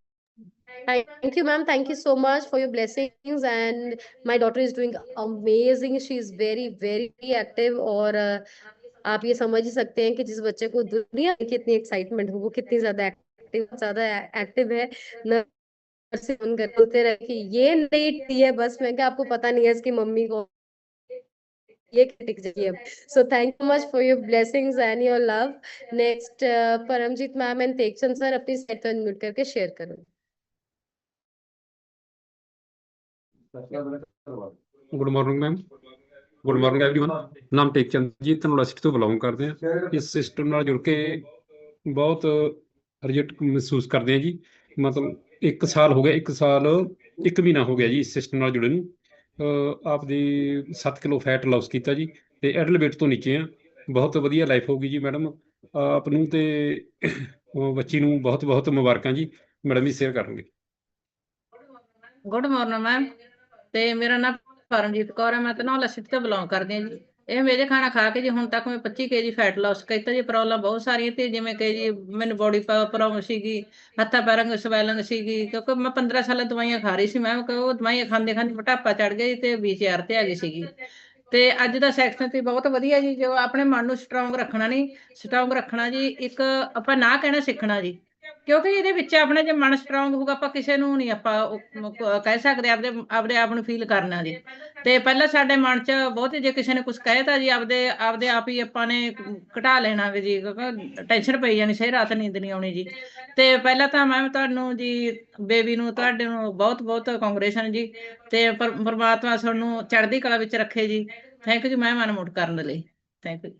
Thank you, ma'am. Thank you so much for your blessings. And my daughter is doing amazing. She is very, very active. और आप ये समझ ही सकते हैं कि जिस बच्चे को दुनिया की इतनी एक्साइटमेंट हो, वो कितनी ज्यादा एक्टिव है। से फोन कर बोलते रहे कि ये नहीं है, बस मैं क्या, आपको पता नहीं है इसकी मम्मी को ये टिक जाइए अब। So thank you much for your blessings and your love. Next Paramjeet ma'am and Tejchand sir अपनी साइड पर अनम्यूट करके शेयर करो। Good morning ma'am, good morning everyone. नाम टेकचंद जी, ਧਨੌਲਾ ਸਿਟੀ ਤੋਂ ਬਿਲੋਂਗ ਕਰਦੇ ਹਾਂ। ਇਸ ਸਿਸਟਮ ਨਾਲ ਜੁੜ ਕੇ ਬਹੁਤ ਰਿਜਲਟ ਮਹਿਸੂਸ ਕਰਦੇ ਹਾਂ ਜੀ। ਮਤਲਬ 1 ਸਾਲ ਹੋ ਗਿਆ, 1 ਸਾਲ 1 ਮਹੀਨਾ ਹੋ ਗਿਆ ਜੀ ਇਸ ਸਿਸਟਮ ਨਾਲ ਜੁੜੇ ਨੂੰ। ਆਪਦੀ 7 ਕਿਲੋ ਫੈਟ ਲੌਸ ਕੀਤਾ ਜੀ ਤੇ ਐਡਲ weight ਤੋਂ ਨੀਚੇ ਆ। ਬਹੁਤ ਵਧੀਆ ਲਾਈਫ ਹੋਊਗੀ ਜੀ ਮੈਡਮ। ਆਪ ਨੂੰ ਤੇ ਬੱਚੀ ਨੂੰ ਬਹੁਤ ਬਹੁਤ ਮੁਬਾਰਕਾਂ ਜੀ। ਮੈਡਮ ਜੀ ਸ਼ੇਅਰ ਕਰਨਗੇ। Good morning ma'am. ਤੇ ਮੇਰਾ ਨਾਮ ਪਰਮਜੀਤ ਕੌਰ ਹੈ, ਮੈਂ ਧਨੌਲਾ ਸਿਟੀ ਤੋਂ ਬਿਲੋਂਗ ਕਰਦੀ ਹਾਂ ਜੀ। ਇਹ ਮੇਰੇ ਖਾਣਾ ਖਾ ਕੇ ਜੀ ਹੁਣ ਤੱਕ ਮੈਂ 25 ਕੇਜੀ ਫੈਟ ਲਾਸ ਕੀਤਾ ਜੀ। ਪ੍ਰੋਬਲਮ ਬਹੁਤ ਸਾਰੀਆਂ ਤੇ ਜਿਵੇਂ ਕਿ ਜੀ ਮੈਨੂੰ ਬੋਡੀ ਪ੍ਰੋਬਲਮ ਸੀਗੀ, ਹੱਥਾਂ ਪੈਰਾਂ ਵਿੱਚ ਸਵੈਲਿੰਗ ਸੀਗੀ, ਕਿਉਂਕਿ ਮੈਂ 15 ਸਾਲਾਂ ਦਵਾਈਆਂ ਖਾ ਰਹੀ ਸੀ ਮੈਮ। ਕਿ ਉਹ ਦਵਾਈਆਂ ਖਾਂਦੇ ਖਾਂਦੇ ਮੋਟਾਪਾ ਚੜ ਗਿਆ ਜੀ ਤੇ VCR ਤੇ ਆ ਗਈ ਸੀਗੀ। ਤੇ ਅੱਜ ਦਾ ਸੈਕਸ਼ਨ ਤੇ ਬਹੁਤ ਵਧੀਆ ਜੀ। ਜੋ ਆਪਣੇ ਮਨ ਨੂੰ ਸਟਰੋਂਗ ਰੱਖਣਾ ਨਹੀਂ, ਸਟਰੋਂਗ ਰੱਖਣਾ ਜੀ। ਇੱਕ ਆਪਾਂ ਨਾ ਕਹਿਣਾ ਸਿੱਖਣਾ ਜੀ, ਕਿਉਂਕਿ ਇਹਦੇ ਵਿੱਚ ਆਪਣਾ ਜੇ ਮਨ ਸਟਰੋਂਗ ਹੋਊਗਾ, ਆਪਾਂ ਕਿਸੇ ਨੂੰ ਨਹੀਂ ਆਪਾਂ ਕਹਿ ਸਕਦੇ, ਆਪਦੇ ਆਪ ਨੂੰ ਫੀਲ ਕਰਨਾ ਜੀ। ਤੇ ਪਹਿਲਾਂ ਸਾਡੇ ਮਨ 'ਚ ਬਹੁਤ, ਜੇ ਕਿਸੇ ਨੇ ਕੁਝ ਕਹਿਤਾ ਜੀ, ਆਪਦੇ ਆਪ ਹੀ ਆਪਾਂ ਨੇ ਘਟਾ ਲੈਣਾ ਵੀ ਜੀ, ਕਿਉਂਕਿ ਟੈਨਸ਼ਨ ਪਈ ਜਾਣੀ, ਸਹੀ ਰਾਤ ਨੀਂਦ ਨਹੀਂ ਆਉਣੀ ਜੀ। ਤੇ ਪਹਿਲਾਂ ਤਾਂ ਮੈਮ ਤੁਹਾਨੂੰ ਜੀ, ਬੇਬੀ ਨੂੰ ਤੁਹਾਡੇ ਨੂੰ ਬਹੁਤ ਬਹੁਤ ਕੰਗ੍ਰੈਚੁਲੇਸ਼ਨ ਜੀ। ਤੇ ਪਰਮਾਤਮਾ ਤੁਹਾਨੂੰ ਚੜ੍ਹਦੀ ਕਲਾ ਵਿੱਚ ਰੱਖੇ ਜੀ। ਥੈਂਕ ਯੂ ਮੈਮ ਅਨਮੋਟ ਕਰਨ ਲਈ। Thank you.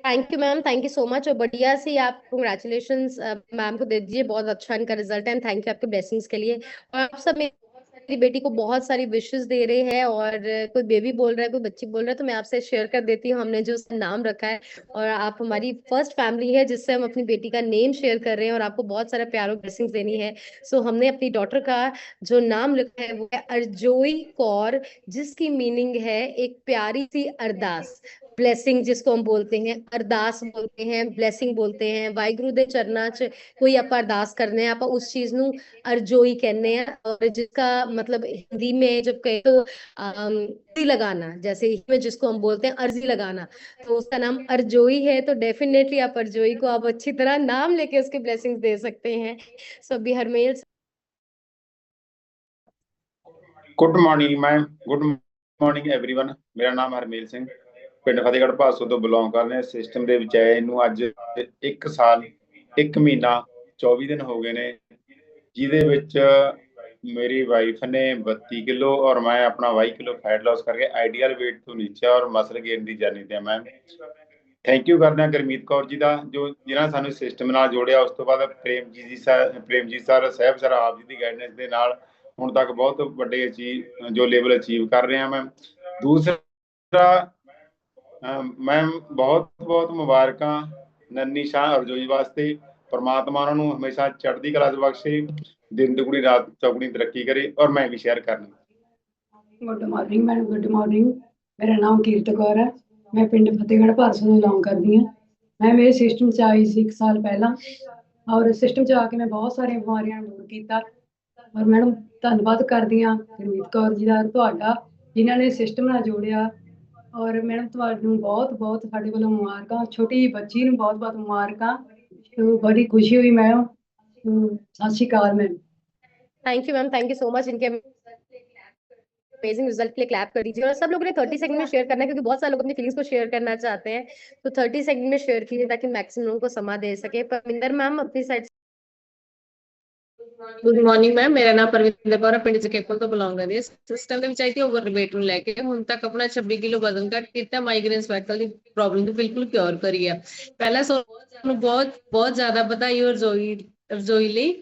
Thank you ma'am, thank you so much. और बढ़िया सी आप कंग्रेचुलेशन मैम को दे दीजिए, बहुत अच्छा इनका रिजल्ट है। एंड थैंक यू आपके ब्लेसिंग्स के लिए। और आप सब मेरी बेटी को बहुत सारी विशेस दे रहे हैं। और कोई बेबी बोल रहा है, कोई बच्ची बोल रहा है, तो मैं आपसे शेयर कर देती हूँ हमने जो उसका नाम रखा है। और आप हमारी फर्स्ट फैमिली है जिससे हम अपनी बेटी का नेम शेयर कर रहे हैं और आपको बहुत सारा प्यार और ब्लेसिंग्स देनी है। सो हमने अपनी डॉटर का जो नाम लिखा है वो है अर्जोई कौर, जिसकी मीनिंग है एक प्यारी सी अरदास। ब्लेसिंग जिसको हम बोलते हैं, अरदास बोलते हैं, ब्लेसिंग बोलते हैं। वाहिगुरु दे चरना च कोई आप अरदास करने आप उस चीज ਨੂੰ अर्जोई कहने हैं। और जिसका मतलब हिंदी में जब कहे तो अर्जी लगाना, जैसे हिंदी में जिसको हम बोलते हैं अर्जी लगाना, तो उसका नाम अर्जोई है। तो डेफिनेटली आप अर्जोई को आप अच्छी तरह नाम लेके उसके ब्लेसिंग्स दे सकते हैं। सो अभी Harmel. Good morning ma'am, good morning everyone. मेरा नाम हरमेल सिंह, ਪਿੰਡ ਫਤਿਹਗੜ੍ਹ ਭਾਸੋ ਤੋਂ ਬਿਲੋਂਗ ਕਰਦੇ ਹਾਂ। ਸਿਸਟਮ ਦੇ ਵਿੱਚ ਆਏ ਨੂੰ ਅੱਜ 1 ਸਾਲ 1 ਮਹੀਨਾ 24 ਦਿਨ ਹੋ ਗਏ ਨੇ, ਜਿਹਦੇ ਵਿੱਚ मेरी वाइफ ने 32 किलो और मैं अपना 22 किलो फैट लॉस करके आइडियल वेट तो नीचे और मसल गेन की जर्नी ते मैम थैंक यू करते हैं गुरमीत कौर जी का, जो जिन्होंने सानू सिस्टम नाल जोड़िया। उस तो बाद प्रेमजीत सर साहब सर आप जी की गाइडेंस के नाल हुण तक बहुत वड्डे अचीव जो लेवल अचीव कर रहे हैं मैम। दूसरा मैम बहुत बहुत मुबारक नन्नी शाह अरजोई वास्ते, परमात्मा उन्होंने हमेशा चढ़ती कला च बख्शे, दिन दुगनी रात चौगुनी तरक्की करे और मैं भी शेयर करना। Good morning madam, good morning. मेरा नाम कीरत कौर है, मैं पिंड फतेहगढ़ भारसों ਤੋਂ बिलोंग करती हूँ। मैं मेरे सिस्टम च आई सी 1 साल पहला और सिस्टम च आके मैं बहुत सारी बीमारियां दूर किया। और मैडम धन्यवाद करदी हाँ गुरमीत कौर जी का तुहाडा, जिन्हां ने सिस्टम नाल जोड़िया। और मैडम तुहानू बहुत बहुत साडे वालों मुबारकां, छोटी बच्ची नू बहुत बहुत मुबारकां। तो बड़ी खुशी हुई मैडम। सत श्री अकाल ma'am. Thank you ma'am, thank you so much. इनके अमेजिंग रिजल्ट के लिए क्लैप कर दीजिए। और सब लोगों ने 30 सेकंड में शेयर करना है, क्योंकि बहुत सारे लोग अपनी फीलिंग्स को शेयर करना चाहते हैं। तो 30 सेकंड में शेयर कीजिए ताकि मैक्सिमम को समा दे सके। परमिंदर मैम अपनी साइड से। ਗੁੱਡ ਮਾਰਨਿੰਗ ਮੈਮ, ਮੇਰਾ ਨਾਮ ਪਰਵਿੰਦਰ ਕੌਰ ਹੈ, ਪਿੰਡ ਜਕੇਪਲ ਤੋਂ ਬਿਲੋਂਗ ਕਰਦੀ ਹਾਂ। ਸਿਸਟਮ ਦੇ ਵਿੱਚ ਆਈ ਸੀ ਓਵਰਵੇਟ ਨੂੰ ਲੈ ਕੇ ਹੁਣ ਤੱਕ ਆਪਣਾ 26 ਕਿਲੋ ਵਜ਼ਨ ਘੱਟ ਕੀਤਾ, ਮਾਈਗ੍ਰੇਨ ਸਪੈਕਲ ਦੀ ਪ੍ਰੋਬਲਮ ਤੋਂ ਬਿਲਕੁਲ ਕਿਉਰ ਕਰੀ ਆ। ਪਹਿਲਾਂ ਤੁਹਾਨੂੰ ਬਹੁਤ ਬਹੁਤ ਜ਼ਿਆਦਾ ਵਧਾਈ ਹੋ ਰਜੋਈ ਲਈ,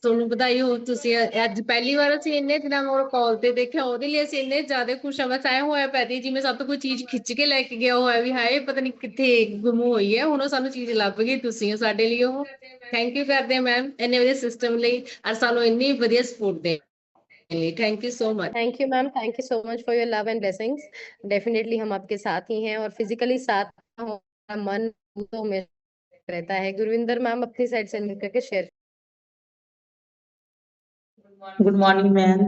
ਤੁਹਾਨੂੰ ਵਧਾਈ ਹੋ। ਤੁਸੀਂ ਅੱਜ ਪਹਿਲੀ ਵਾਰ ਅਸੀਂ ਇੰਨੇ ਦਿਨਾਂ ਮਗਰੋਂ ਕਾਲ ਤੇ ਦੇਖਿਆ, ਉਹਦੇ ਲਈ ਅਸੀਂ ਇੰਨੇ ਜ਼ਿਆਦਾ ਖੁਸ਼ ਹਾਂ। ਬਸ ਐਂ ਹੋਇਆ ਪੈਦੀ ਜਿਵੇਂ ਸਭ ਤੋਂ ਕੋਈ ਚੀਜ਼ ਖਿੱਚ ਕੇ ਲੈ ਕੇ ਗਿਆ ਹੋਇਆ ਵੀ ਹਾਏ ਪਤਾ ਨਹੀਂ ਕਿੱਥੇ ਗੁੰਮ ਹੋਈ ਹੈ, ਹੁਣ ਉਹ ਸਾਨੂੰ ਚੀਜ਼ ਲੱਭ ਗਈ। ਤੁਸੀਂ ਸਾਡੇ ਲਈ ਉਹ ਥੈਂਕ ਯੂ ਕਰਦੇ ਹਾਂ ਮੈਮ ਇੰਨੇ ਵਧੀਆ ਸਿਸਟਮ ਲਈ ਔਰ ਸਾਨੂੰ ਇੰਨੀ ਵਧੀਆ ਸਪੋਰਟ ਦੇ ਲਈ। Thank you so much. Thank you ma'am, thank you so much for your love and blessings. Definitely हम आपके साथ ही हैं और फिजिकली साथ हमारा मन तो हमेशा रहता है। गुरविंदर मैम अपनी साइड से मिल करके share. Good morning ma'am,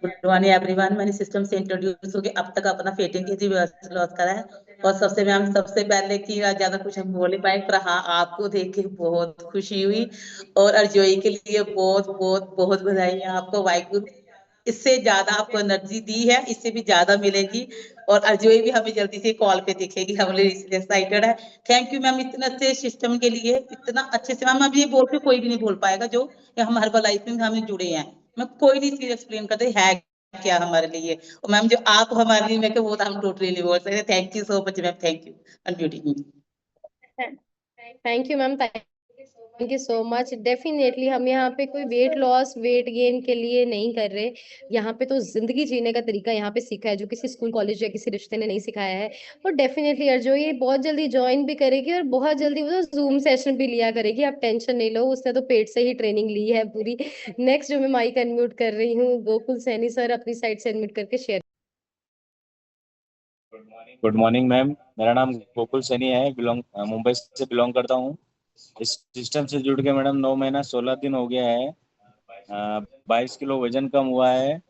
good morning everyone. मैंने सिस्टम से इंट्रोड्यूस होकर अब तक अपना 18 kg लॉस करा है। और सबसे मैम सबसे पहले कि ज्यादा कुछ हम बोल नहीं पाए, पर हाँ आपको देख के बहुत खुशी हुई। और अर्जोई के लिए बहुत बहुत बहुत बधाई है आपको। वाहिगुरु इससे ज्यादा आपको एनर्जी दी है, इससे भी ज्यादा मिलेगी। और अर्जोई भी हमें जल्दी से कॉल पे दिखेगी, हम लोग इसलिए एक्साइटेड है। थैंक यू मैम इतने अच्छे सिस्टम के लिए, इतना अच्छे से। मैम अब ये बोल के कोई भी नहीं बोल पाएगा जो हम हर्बल लाइफ में हमें जुड़े हैं। मैं कोई नहीं चीज एक्सप्लेन करते है क्या हमारे लिए। और मैम जो आप हमारे लिए, मैं वो तो हम टोटली नहीं बोल सकते। Thank you so much ma'am, thank you अनब्यूटी। Thank you ma'am, thank you so much. Definitely हम यहाँ पे कोई वेट लॉस वेट गेन के लिए नहीं कर रहे, यहाँ पे तो जिंदगी जीने का तरीका यहाँ पे सीखा है जो किसी स्कूल कॉलेज या किसी रिश्ते ने नहीं सिखाया है। और डेफिनेटली अर्जो ये बहुत जल्दी ज्वाइन भी करेगी और बहुत जल्दी वो जूम सेशन भी लिया करेगी। आप टेंशन नहीं लो, उसने तो पेट से ही ट्रेनिंग ली है पूरी। नेक्स्ट जो मैं माइक अनम्यूट कर रही हूँ, गोकुल सैनी सर अपनी साइड से अनम्यूट करके शेयर। गुड मॉर्निंग मैम, मेरा नाम गोकुल सैनी है, मुंबई से बिलोंग करता हूँ। इस सिस्टम से जुड़ के मैडम 9 महीना 16 दिन हो गया है। 22 किलो वजन कम हुआ है।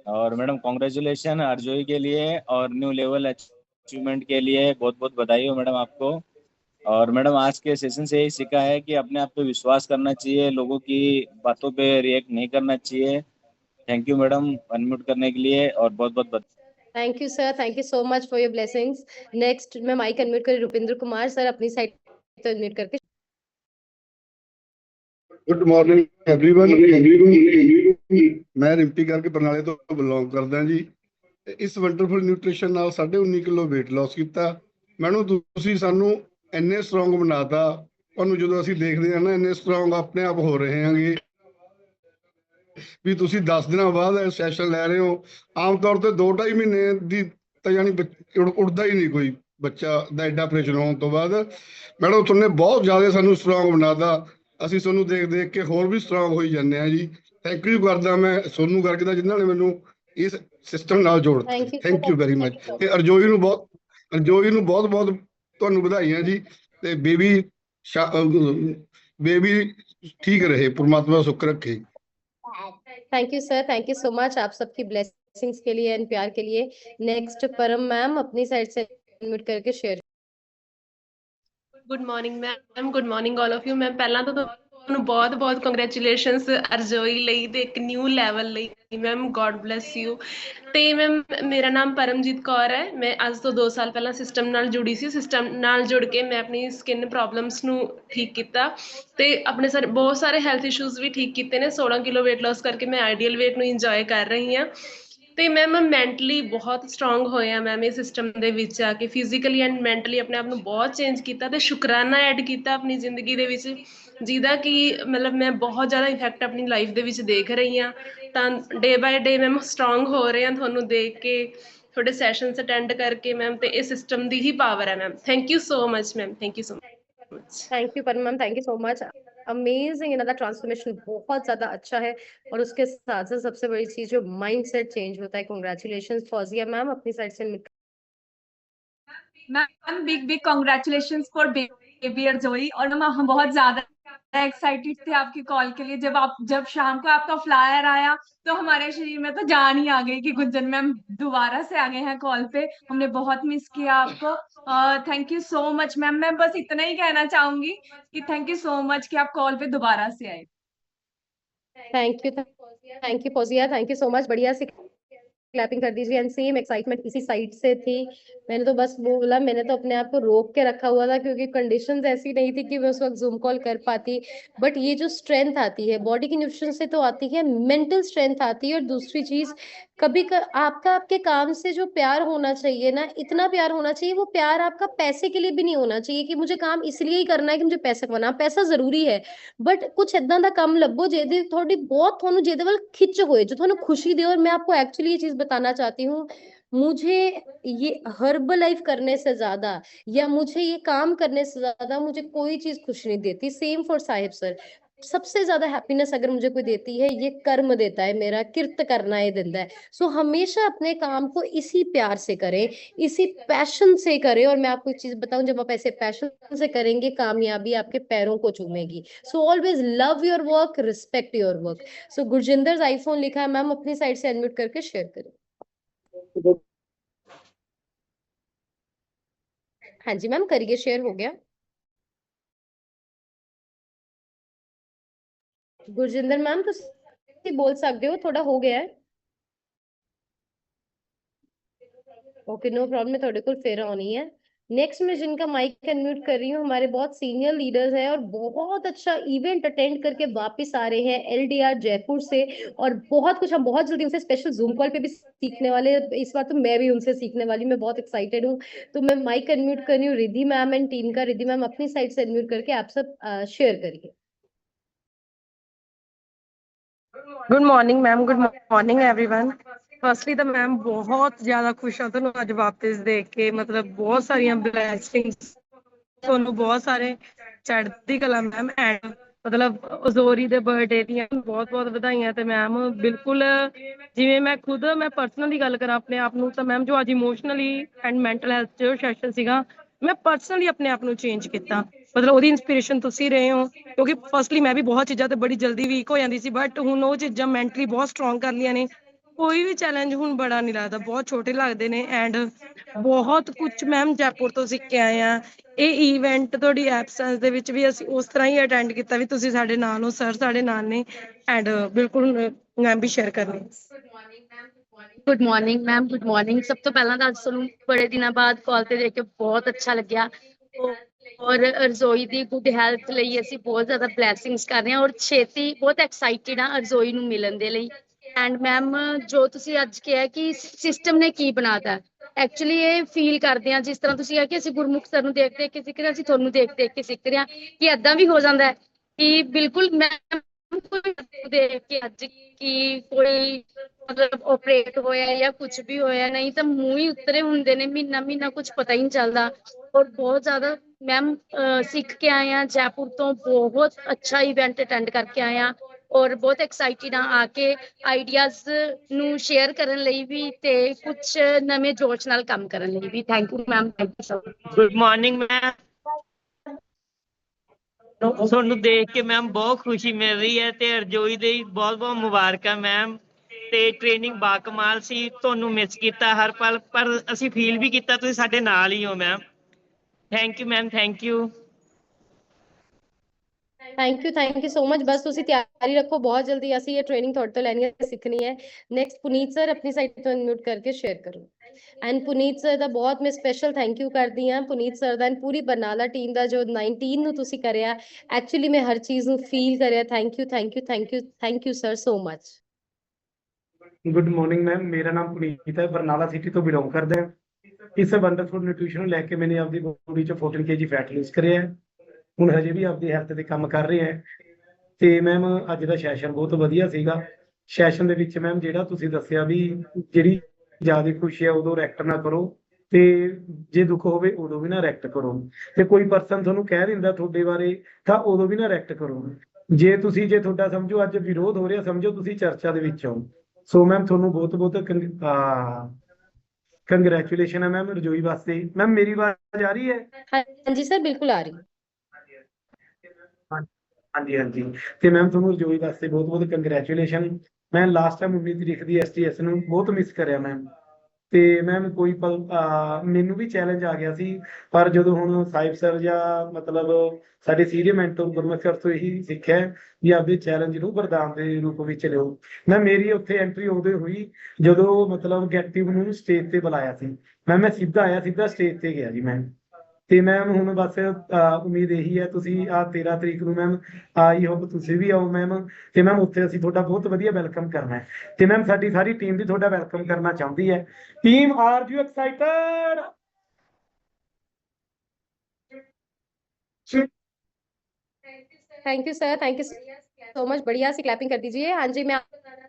और मैडम कॉन्ग्रेचुलेशन अर्जोई के लिए और न्यू लेवल अचीवमेंट के लिए बहुत बहुत बधाई हो मैडम आपको। और मैडम आज के सेशन से यही सीखा है कि अपने आप पे विश्वास करना चाहिए, लोगों की बातों पे रिएक्ट नहीं करना चाहिए। थैंक यू मैडम अनम्यूट करने के लिए और बहुत बहुत बधाई। Thank you sir, thank you so much for your blessings. Next मैं माइक अनम्यूट कर रुपिंदर कुमार सर अपनी साइड से अनम्यूट करके। Good morning everyone. मैं रिम्पी करके बरनाले तो बिलोंग करदा जी। इस वंडरफुल न्यूट्रिशन नाल 19.5 किलो वेट लॉस किया। मैनू तुसीं सानू इन्ने स्ट्रोंग बनाता, तुहानू जदों असीं देखदे हां ना इन्ने स्ट्रोंग अपने आप हो रहे हैं भी तुसीं 10 दिनों बाद सैशन लै रहे हो। आम तौर पर 2-2.5 महीने की तो यानी उड़ता ही नहीं कोई बच्चा दा एडा ऑपरेशन होने तो बाद। मैडम तुमने बहुत ज़्यादा सानू स्ट्रोंग बनाता, ਅਸੀਂ ਤੁਹਾਨੂੰ ਦੇਖ ਦੇਖ ਕੇ ਹੋਰ ਵੀ ਸਟਰੋਂਗ ਹੋਈ ਜਾਂਦੇ ਆ ਜੀ। ਥੈਂਕ ਯੂ ਕਰਦਾ ਮੈਂ ਸੋਨੂੰ ਕਰਕੇ ਦਾ ਜਿਨ੍ਹਾਂ ਨੇ ਮੈਨੂੰ ਇਸ ਸਿਸਟਮ ਨਾਲ ਜੋੜਤਾ। Thank you very much. ਤੇ ਅਰਜੋਈ ਨੂੰ ਬਹੁਤ ਬਹੁਤ ਤੁਹਾਨੂੰ ਵਧਾਈਆਂ ਜੀ। ਤੇ ਬੇਬੀ ठीक रहे, परमात्मा सुख रखे। Thank you sir, thank you so much आप सबकी ब्लेसिंग्स के लिए एंड प्यार के लिए। नेक्स्ट परम मैम अपनी साइड से अनम्यूट करके share. Good morning ma'am, good morning all of you. मैं पहला तो ਤੁਹਾਨੂੰ ਬਹੁਤ ਬਹੁਤ ਕੰਗ੍ਰੈਚੁਲੇਸ਼ਨਸ ਅਰਜ਼ੋਈ ਲਈ ਤੇ ਇੱਕ ਨਿਊ ਲੈਵਲ ਲਈ ਮੈਮ ਗੋਡ ਬlesਸ ਯੂ। ਤੇ ਮੈਮ ਮੇਰਾ ਨਾਮ ਪਰਮਜੀਤ ਕੌਰ ਹੈ। ਮੈਂ ਅੱਜ ਤੋਂ 2 ਸਾਲ ਪਹਿਲਾਂ ਸਿਸਟਮ ਨਾਲ ਜੁੜੀ ਸੀ। ਸਿਸਟਮ ਨਾਲ ਜੁੜ ਕੇ ਮੈਂ ਆਪਣੀ ਸਕਿਨ ਪ੍ਰੋਬਲਮਸ ਨੂੰ ਠੀਕ ਕੀਤਾ ਤੇ ਆਪਣੇ ਬਹੁਤ ਸਾਰੇ ਹੈਲਥ ਇਸ਼ੂਜ਼ ਵੀ ਠੀਕ ਕੀਤੇ ਨੇ। 16 ਕਿਲੋ weight loss ਕਰਕੇ ਮੈਂ ਆਈਡੀਅਲ weight ਨੂੰ ਇੰਜੋਏ ਕਰ ਰਹੀ ਹਾਂ ਤੇ ਮੈਮ ਮੈਂਟਲੀ ਬਹੁਤ ਸਟਰੋਂਗ ਹੋਏ ਆ ਮੈਮ ਇਹ ਸਿਸਟਮ ਦੇ ਵਿੱਚ ਆ ਕੇ। ਫਿਜ਼ੀਕਲੀ ਐਂਡ ਮੈਂਟਲੀ ਆਪਣੇ ਆਪ ਨੂੰ ਬਹੁਤ ਚੇਂਜ ਕੀਤਾ ਤੇ ਸ਼ੁਕਰਾਨਾ ਐਡ ਕੀਤਾ ਆਪਣੀ ਜ਼ਿੰਦਗੀ ਦੇ ਵਿੱਚ, ਜਿਹਦਾ ਕਿ ਮਤਲਬ ਮੈਂ ਬਹੁਤ ਜ਼ਿਆਦਾ ਇਫੈਕਟ ਆਪਣੀ ਲਾਈਫ ਦੇ ਵਿੱਚ ਦੇਖ ਰਹੀ ਹਾਂ। ਤਾਂ day by day ma'am strong ਹੋ ਰਹੇ ਹਾਂ ਤੁਹਾਨੂੰ ਦੇਖ ਕੇ, ਤੁਹਾਡੇ ਸੈਸ਼ਨਸ ਅਟੈਂਡ ਕਰਕੇ ਮੈਮ। ਤੇ ਇਹ ਸਿਸਟਮ ਦੀ ਹੀ ਪਾਵਰ ਹੈ ma'am. Thank you so much ma'am, thank you so much. Thank you Param ma'am, thank you so much. Amazing, इनका ट्रांसफॉर्मेशन बहुत ज्यादा अच्छा है। और उसके साथ साथ सबसे बड़ी चीज जो माइंड सेट चेंज होता है। कॉन्ग्रेचुलेशन फौजिया मैम, अपनी साइड से ma'am big congratulation for baby Arjoi. और मैम हम बहुत ज्यादा एक्साइटेड थे आपकी कॉल के लिए। जब शाम को आपका फ्लायर आया तो हमारे शरीर में तो जान ही आ गई कि गुंजन मैम दोबारा से आ गए हैं कॉल पे। हमने बहुत मिस किया आपको। Thank you so much ma'am. मैं बस इतना ही कहना चाहूंगी कि थैंक यू सो मच कि आप कॉल पे दोबारा से आए। Thank you Fauzia, thank you so much. बढ़िया से क्लैपिंग कर दीजिए। एंड सेम एक्साइटमेंट इसी साइड से थी। मैंने तो बस वो बोला, मैंने तो अपने आप को रोक के रखा हुआ था क्योंकि कंडीशंस ऐसी नहीं थी कि मैं उस वक्त जूम कॉल कर पाती। बट ये जो स्ट्रेंथ आती है बॉडी की न्यूट्रिशन से तो आती है, मेंटल स्ट्रेंथ आती है। और दूसरी चीज आपका आपके काम से जो प्यार होना चाहिए ना, इतना प्यार होना चाहिए। वो प्यार आपका पैसे के लिए भी नहीं होना चाहिए कि मुझे काम इसलिए ही करना है कि मुझे पैसा कमाना। पैसा जरूरी है बट कुछ ਏਦਾਂ ਦਾ ਕੰਮ ਲੱਭੋ ਜਿਹਦੇ ਤੁਹਾਡੀ ਬਹੁਤ ਤੁਹਾਨੂੰ ਜਿਹਦੇ ਵੱਲ ਖਿੱਚ ਹੋਏ, जो ਤੁਹਾਨੂੰ खुशी दे। और मैं आपको एक्चुअली ये चीज बताना चाहती हूँ, मुझे ये हर्बल लाइफ करने से ज्यादा या मुझे ये काम करने से ज्यादा मुझे कोई चीज खुश नहीं देती। Same for Sahib sir. सबसे ज्यादा हैप्पीनेस अगर मुझे कोई देती है, ये कर्म देता है, मेरा किर्त करना ये देता है। सो हमेशा अपने काम को इसी प्यार से करें, इसी पैशन से करें। और मैं आपको एक चीज बताऊं, जब आप ऐसे पैशन से करेंगे, कामयाबी आपके पैरों को चूमेगी। So always love your work, respect your work. So Gurjinder iPhone लिखा है मैम, अपनी साइड से अनम्यूट करके शेयर करें। हाँ जी मैम, करिए, शेयर हो गया। गुरजिंदर मैम तुम बोल सकते हो, थोड़ा हो गया है। Okay, no problem. मैं थोड़े को फिर आनी है। नेक्स्ट मैं जिनका माइक अनम्यूट कर रही हूँ, हमारे बहुत सीनियर लीडर्स हैं और बहुत अच्छा इवेंट अटेंड करके वापस आ रहे हैं एलडीआर जयपुर से। और बहुत कुछ हम बहुत जल्दी उनसे स्पेशल जूम कॉल पे भी सीखने वाले हैं। इस बार तो मैं भी उनसे सीखने वाली हूँ, मैं बहुत एक्साइटेड हूँ। तो मैं माइक अनम्यूट कर रही हूँ रिद्धि मैम एंड टीम का। रिद्धि मैम अपनी साइड से अनम्यूट करके आप सब शेयर करिए। Good morning ma'am, good morning everyone. Firstly तो मैम बहुत ज्यादा खुश हाँ तुहानू अज वापस देख के। मतलब बहुत सारिया ब्लैसिंग्स, तुहानू बहुत सारे चढ़ती कला मैम। एंड मतलब अजोरी दे बर्थडे दी बहुत बहुत बधाइयां। ते मैम बिल्कुल जिवें मैं खुद मैं पर्सनली गल करा अपने आप नू, तो मैम जो अज इमोशनली एंड मैंटल हैल्थ जो सैशन सीगा, मैं पर्सनली अपने आप नू चेंज किया। मतलब ਉਹਦੀ इंस्पिरेशन तुसी रहे हो, क्योंकि फर्स्टली मैं भी बहुत चीज़ों ते बड़ी जल्दी वीक हो जाती सी। बट हुण वो चीज़ां मैंटली बहुत स्ट्रोंग कर लिया ने। कोई भी चैलेंज हुण बड़ा नहीं लगता, बहुत छोटे लगते ने। एंड बहुत कुछ मैम जयपुर तो सीख के आए हैं। ये ईवेंट तुहाडी एब्सेंस दे विच भी असीं उस तरह ही अटेंड किया भी तुसीं साडे नाल हो, सर साडे नाल ने। एंड बिल्कुल मैं भी शेयर करनी। Good morning ma'am, good morning. सब तो पहला तो अज तुहानू बड़े दिनों बाद कॉल ते देख के बहुत अच्छा लग्या। और रजोई दी गुड हैल्थ लई असीं बहुत ज़्यादा ब्लैसिंग्स कर रहे हैं और छेती बहुत एक्साइटेड हाँ रजोई नू मिलन दे लई। एंड मैम जो तुसीं अज कहा कि सिस्टम ने की बनाता, एक्चुअली ये फील करते हैं जिस तरह तुसीं कि असीं गुरमुख सर नू देख देख के सीख रहे हैं, असीं तुहानू देख देख के सीख रहे हैं कि ऐदां भी हो जाता है कि बिल्कुल मैम देख के अज कि कोई मतलब ऑपरेट होया या कुछ भी होया, नहीं तो मूँह ही उतरे हुंदे ने, महीना महीना कुछ पता ही नहीं चलता। और बहुत ज्यादा मैम सीख के आए हैं जयपुर तो, बहुत अच्छा इवेंट अटेंड करके आए हैं और बहुत एक्साइटेड हाँ आके आइडियाज नू शेयर करन लई भी ते कुछ नवे जोश नाल काम करन लई भी। Thank you ma'am, thank you so much. Good morning ma'am, ਤੁਹਾਨੂੰ ਦੇਖ ਕੇ ਮੈਮ ਬਹੁਤ ਖੁਸ਼ੀ ਮਿਲ ਰਹੀ ਹੈ ਤੇ ਰਜੋਈ ਦੇ ਬਹੁਤ ਬਹੁਤ ਮੁਬਾਰਕਾਂ ਮੈਮ। ਤੇ ਟ੍ਰੇਨਿੰਗ ਬਾਕਮਾਲ ਸੀ, ਤੁਹਾਨੂੰ ਮਿਸ ਕੀਤਾ ਹਰ ਪਲ, ਪਰ ਅਸੀਂ ਫੀਲ ਵੀ ਕੀਤਾ ਤੁਸੀਂ ਸਾਡੇ ਨਾਲ ਹੀ ਹੋ ma'am. Thank you ma'am, thank you. Thank you so much. बस ਤੁਸੀਂ ਤਿਆਰੀ ਰੱਖੋ, ਬਹੁਤ ਜਲਦੀ ਅਸੀਂ ਇਹ ਟ੍ਰੇਨਿੰਗ ਤੁਹਾਡੇ ਤੋਂ ਲੈਣੀ ਹੈ, ਸਿੱਖਣੀ ਹੈ। ਨੈਕਸਟ ਪੁਨੀਤ ਸਰ ਆਪਣੀ ਸਾਈਡ ਤੋਂ ਅਨਮਿਊਟ ਕਰਕੇ ਸ਼ੇਅਰ ਕਰੋ। ਐਂਡ ਪੁਨੀਤ ਸਰ ਦਾ ਬਹੁਤ ਮੈਂ ਸਪੈਸ਼ਲ ਥੈਂਕ ਯੂ ਕਰਦੀ ਹਾਂ, ਪੁਨੀਤ ਸਰ ਦਾ ਪੂਰੀ ਬਰਨਾਲਾ ਟੀਮ ਦਾ, ਜੋ 19 ਨੂੰ ਤੁਸੀਂ ਕਰਿਆ। ਐਕਚੁਅਲੀ ਮੈਂ ਹਰ ਚੀਜ਼ ਨੂੰ ਫੀਲ ਕਰਿਆ। Thank you sir so much. Good morning ma'am, ਮੇਰਾ ਨਾਮ ਪੁਨੀਤ ਹੈ, ਬਰਨਾਲਾ ਸਿਟੀ ਤੋਂ ਬਿਲੋਂਗ ਕਰਦਾ ਹਾਂ। ਇਸ ਵੰਡਰਫੁਲ ਨਿਊਟ੍ਰੀਸ਼ਨ ਨੂੰ ਲੈ ਕੇ ਮੈंने ਆਪਦੀ ਬੋਡੀ 'ਚ 14 kg ਫੈਟ ਲੂਜ਼ ਕਰਿਆ ਹੈ। ਹੁਣ ਹਜੇ ਵੀ ਆਪਦੀ ਹੈਲਥ ਤੇ ਕੰਮ ਕਰ ਰਹੇ ਹਾਂ। ਤੇ ਮੈਮ ਅੱਜ ਦਾ ਸੈਸ਼ਨ ਬਹੁਤ ਵਧੀਆ ਸੀਗਾ। ਸੈਸ਼ਨ ਦੇ ਵਿੱਚ ਮੈਮ ਜਿਹੜਾ ਤੁਸੀਂ ਦੱਸਿਆ ਵੀ ਜਿਹੜੀ ਜ਼ਿਆਦਾ ਖੁਸ਼ੀ ਹੈ ਉਦੋਂ ਰਿਐਕਟ ਨਾ ਕਰੋ, ਤੇ ਜੇ ਦੁੱਖ ਹੋਵੇ ਉਦੋਂ ਵੀ ਨਾ ਰਿਐਕਟ ਕਰੋ। ਤੇ ਕੋਈ ਪਰਸਨ ਤੁਹਾਨੂੰ ਕਹਿ ਦਿੰਦਾ ਤੁਹਾਡੇ ਬਾਰੇ ਤਾਂ ਉਦੋਂ ਵੀ ਨਾ ਰਿਐਕਟ ਕਰੋ। ਜੇ ਤੁਹਾਡਾ ਸਮਝੋ ਅੱਜ ਵਿਰੋਧ ਹੋ ਰਿਹਾ, ਸਮਝੋ ਤੁਸੀਂ ਚਰਚਾ ਦੇ ਵਿੱਚ ਹੋ। ਸੋ ਮੈਮ ਤੁਹਾਨੂੰ ਬਹੁਤ ਬਹੁਤ ਕੰਗ੍ਰੈਚੁਲੇਸ਼ਨ ਹੈ ਮੈਮ ਰਜੋਈ ਵਾਸਤੇ। ਮੈਮ ਮੇਰੀ ਆਵਾਜ਼ ਆ ਰਹੀ ਹੈ? ਹਾਂਜੀ ਸਰ ਬਿਲकुल ਆ ਰਹੀ। ਹਾਂਜੀ ਤੇ ਮੈਮ ਤੁਹਾਨੂੰ ਰਜੋਈ ਵਾਸਤੇ ਬਹੁਤ ਬਹੁਤ ਕੰਗ੍ਰੈਚੁਲੇਸ਼ਨ। ਮੈਂ ਲਾਸਟ ਟਾਈਮ 19 ਤਰੀਕ ਦੀ STS ਨੂੰ ਬਹੁਤ ਮਿਸ ਕਰਿਆ ਮੈਮ। ਤੇ ਮੈਮ ਕੋਈ ਪਲ ਮੈਨੂੰ ਵੀ ਚੈਲੰਜ ਆ ਗਿਆ ਸੀ, ਪਰ ਜਦੋਂ ਹੁਣ ਸਾਹਿਬ ਸਰ ਜਾਂ ਮਤਲਬ ਸਾਡੇ ਸੀਨੀਅਰ ਮੈਂਟਰ ਗੁਰਮੁਖ ਸਰ ਤੋਂ ਇਹੀ ਸਿੱਖਿਆ ਵੀ ਆਪਦੇ ਚੈਲੰਜ ਨੂੰ ਵਰਦਾਨ ਦੇ ਰੂਪ ਵਿੱਚ ਲਿਓ। ਮੈਂ ਮੇਰੀ ਉੱਥੇ ਐਂਟਰੀ ਉਦੋਂ ਹੋਈ ਜਦੋਂ ਮਤਲਬ ਗੈਟਿਵ ਨੂੰ ਸਟੇਜ ਤੇ ਬੁਲਾਇਆ ਸੀ। ਮੈਂ ਸਿੱਧਾ ਆਇਆ, ਸਿੱਧਾ ਸਟੇਜ ਤੇ ਗਿਆ ਜੀ ਮੈਮ। ਤੇ ਮੈਮ ਹੁਣ ਬਸ ਉਮੀਦ ਇਹੀ ਹੈ ਤੁਸੀਂ 13 ਤਰੀਕ ਨੂੰ ਮੈਮ ਆਈ ਹੋਪ ਤੁਸੀਂ ਵੀ ਆਓ ਮੈਮ। ਤੇ ਮੈਮ ਉੱਥੇ ਅਸੀਂ ਤੁਹਾਡਾ ਬਹੁਤ ਵਧੀਆ ਵੈਲਕਮ ਕਰਨਾ ਹੈ। ਤੇ ਮੈਮ ਸਾਡੀ ਸਾਰੀ ਟੀਮ ਵੀ ਤੁਹਾਡਾ ਵੈਲਕਮ ਕਰਨਾ ਚਾਹੁੰਦੀ ਹੈ। Team are you excited? Thank you so much. बढ़िया सी क्लैपिंग कर दीजिए। हाँ जी, मैं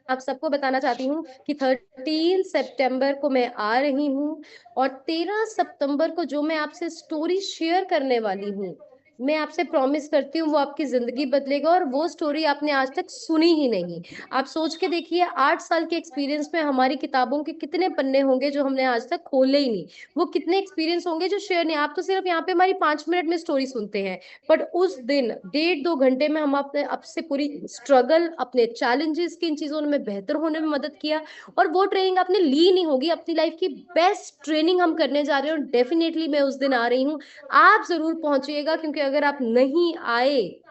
आप सबको बताना चाहती हूँ कि 13 सितंबर को मैं आ रही हूँ और 13 सितंबर को जो मैं आपसे स्टोरी शेयर करने वाली हूँ, मैं आपसे प्रॉमिस करती हूँ वो आपकी जिंदगी बदलेगा। और वो स्टोरी आपने आज तक सुनी ही नहीं। आप सोच के देखिए 8 साल के एक्सपीरियंस में हमारी किताबों के कितने पन्ने होंगे जो हमने आज तक खोले ही नहीं। वो कितने एक्सपीरियंस होंगे जो शेयर नहीं। आप तो सिर्फ यहाँ पे हमारी 5 मिनट में स्टोरी सुनते हैं, बट उस दिन 1.5-2 घंटे में हम अपने आपसे पूरी स्ट्रगल, अपने चैलेंजेस, किन चीजों में बेहतर होने में मदद किया, और वो ट्रेनिंग आपने ली नहीं होगी। अपनी लाइफ की बेस्ट ट्रेनिंग हम करने जा रहे हैं और डेफिनेटली मैं उस दिन आ रही हूँ। आप जरूर पहुंचिएगा, क्योंकि अगर आप नहीं आए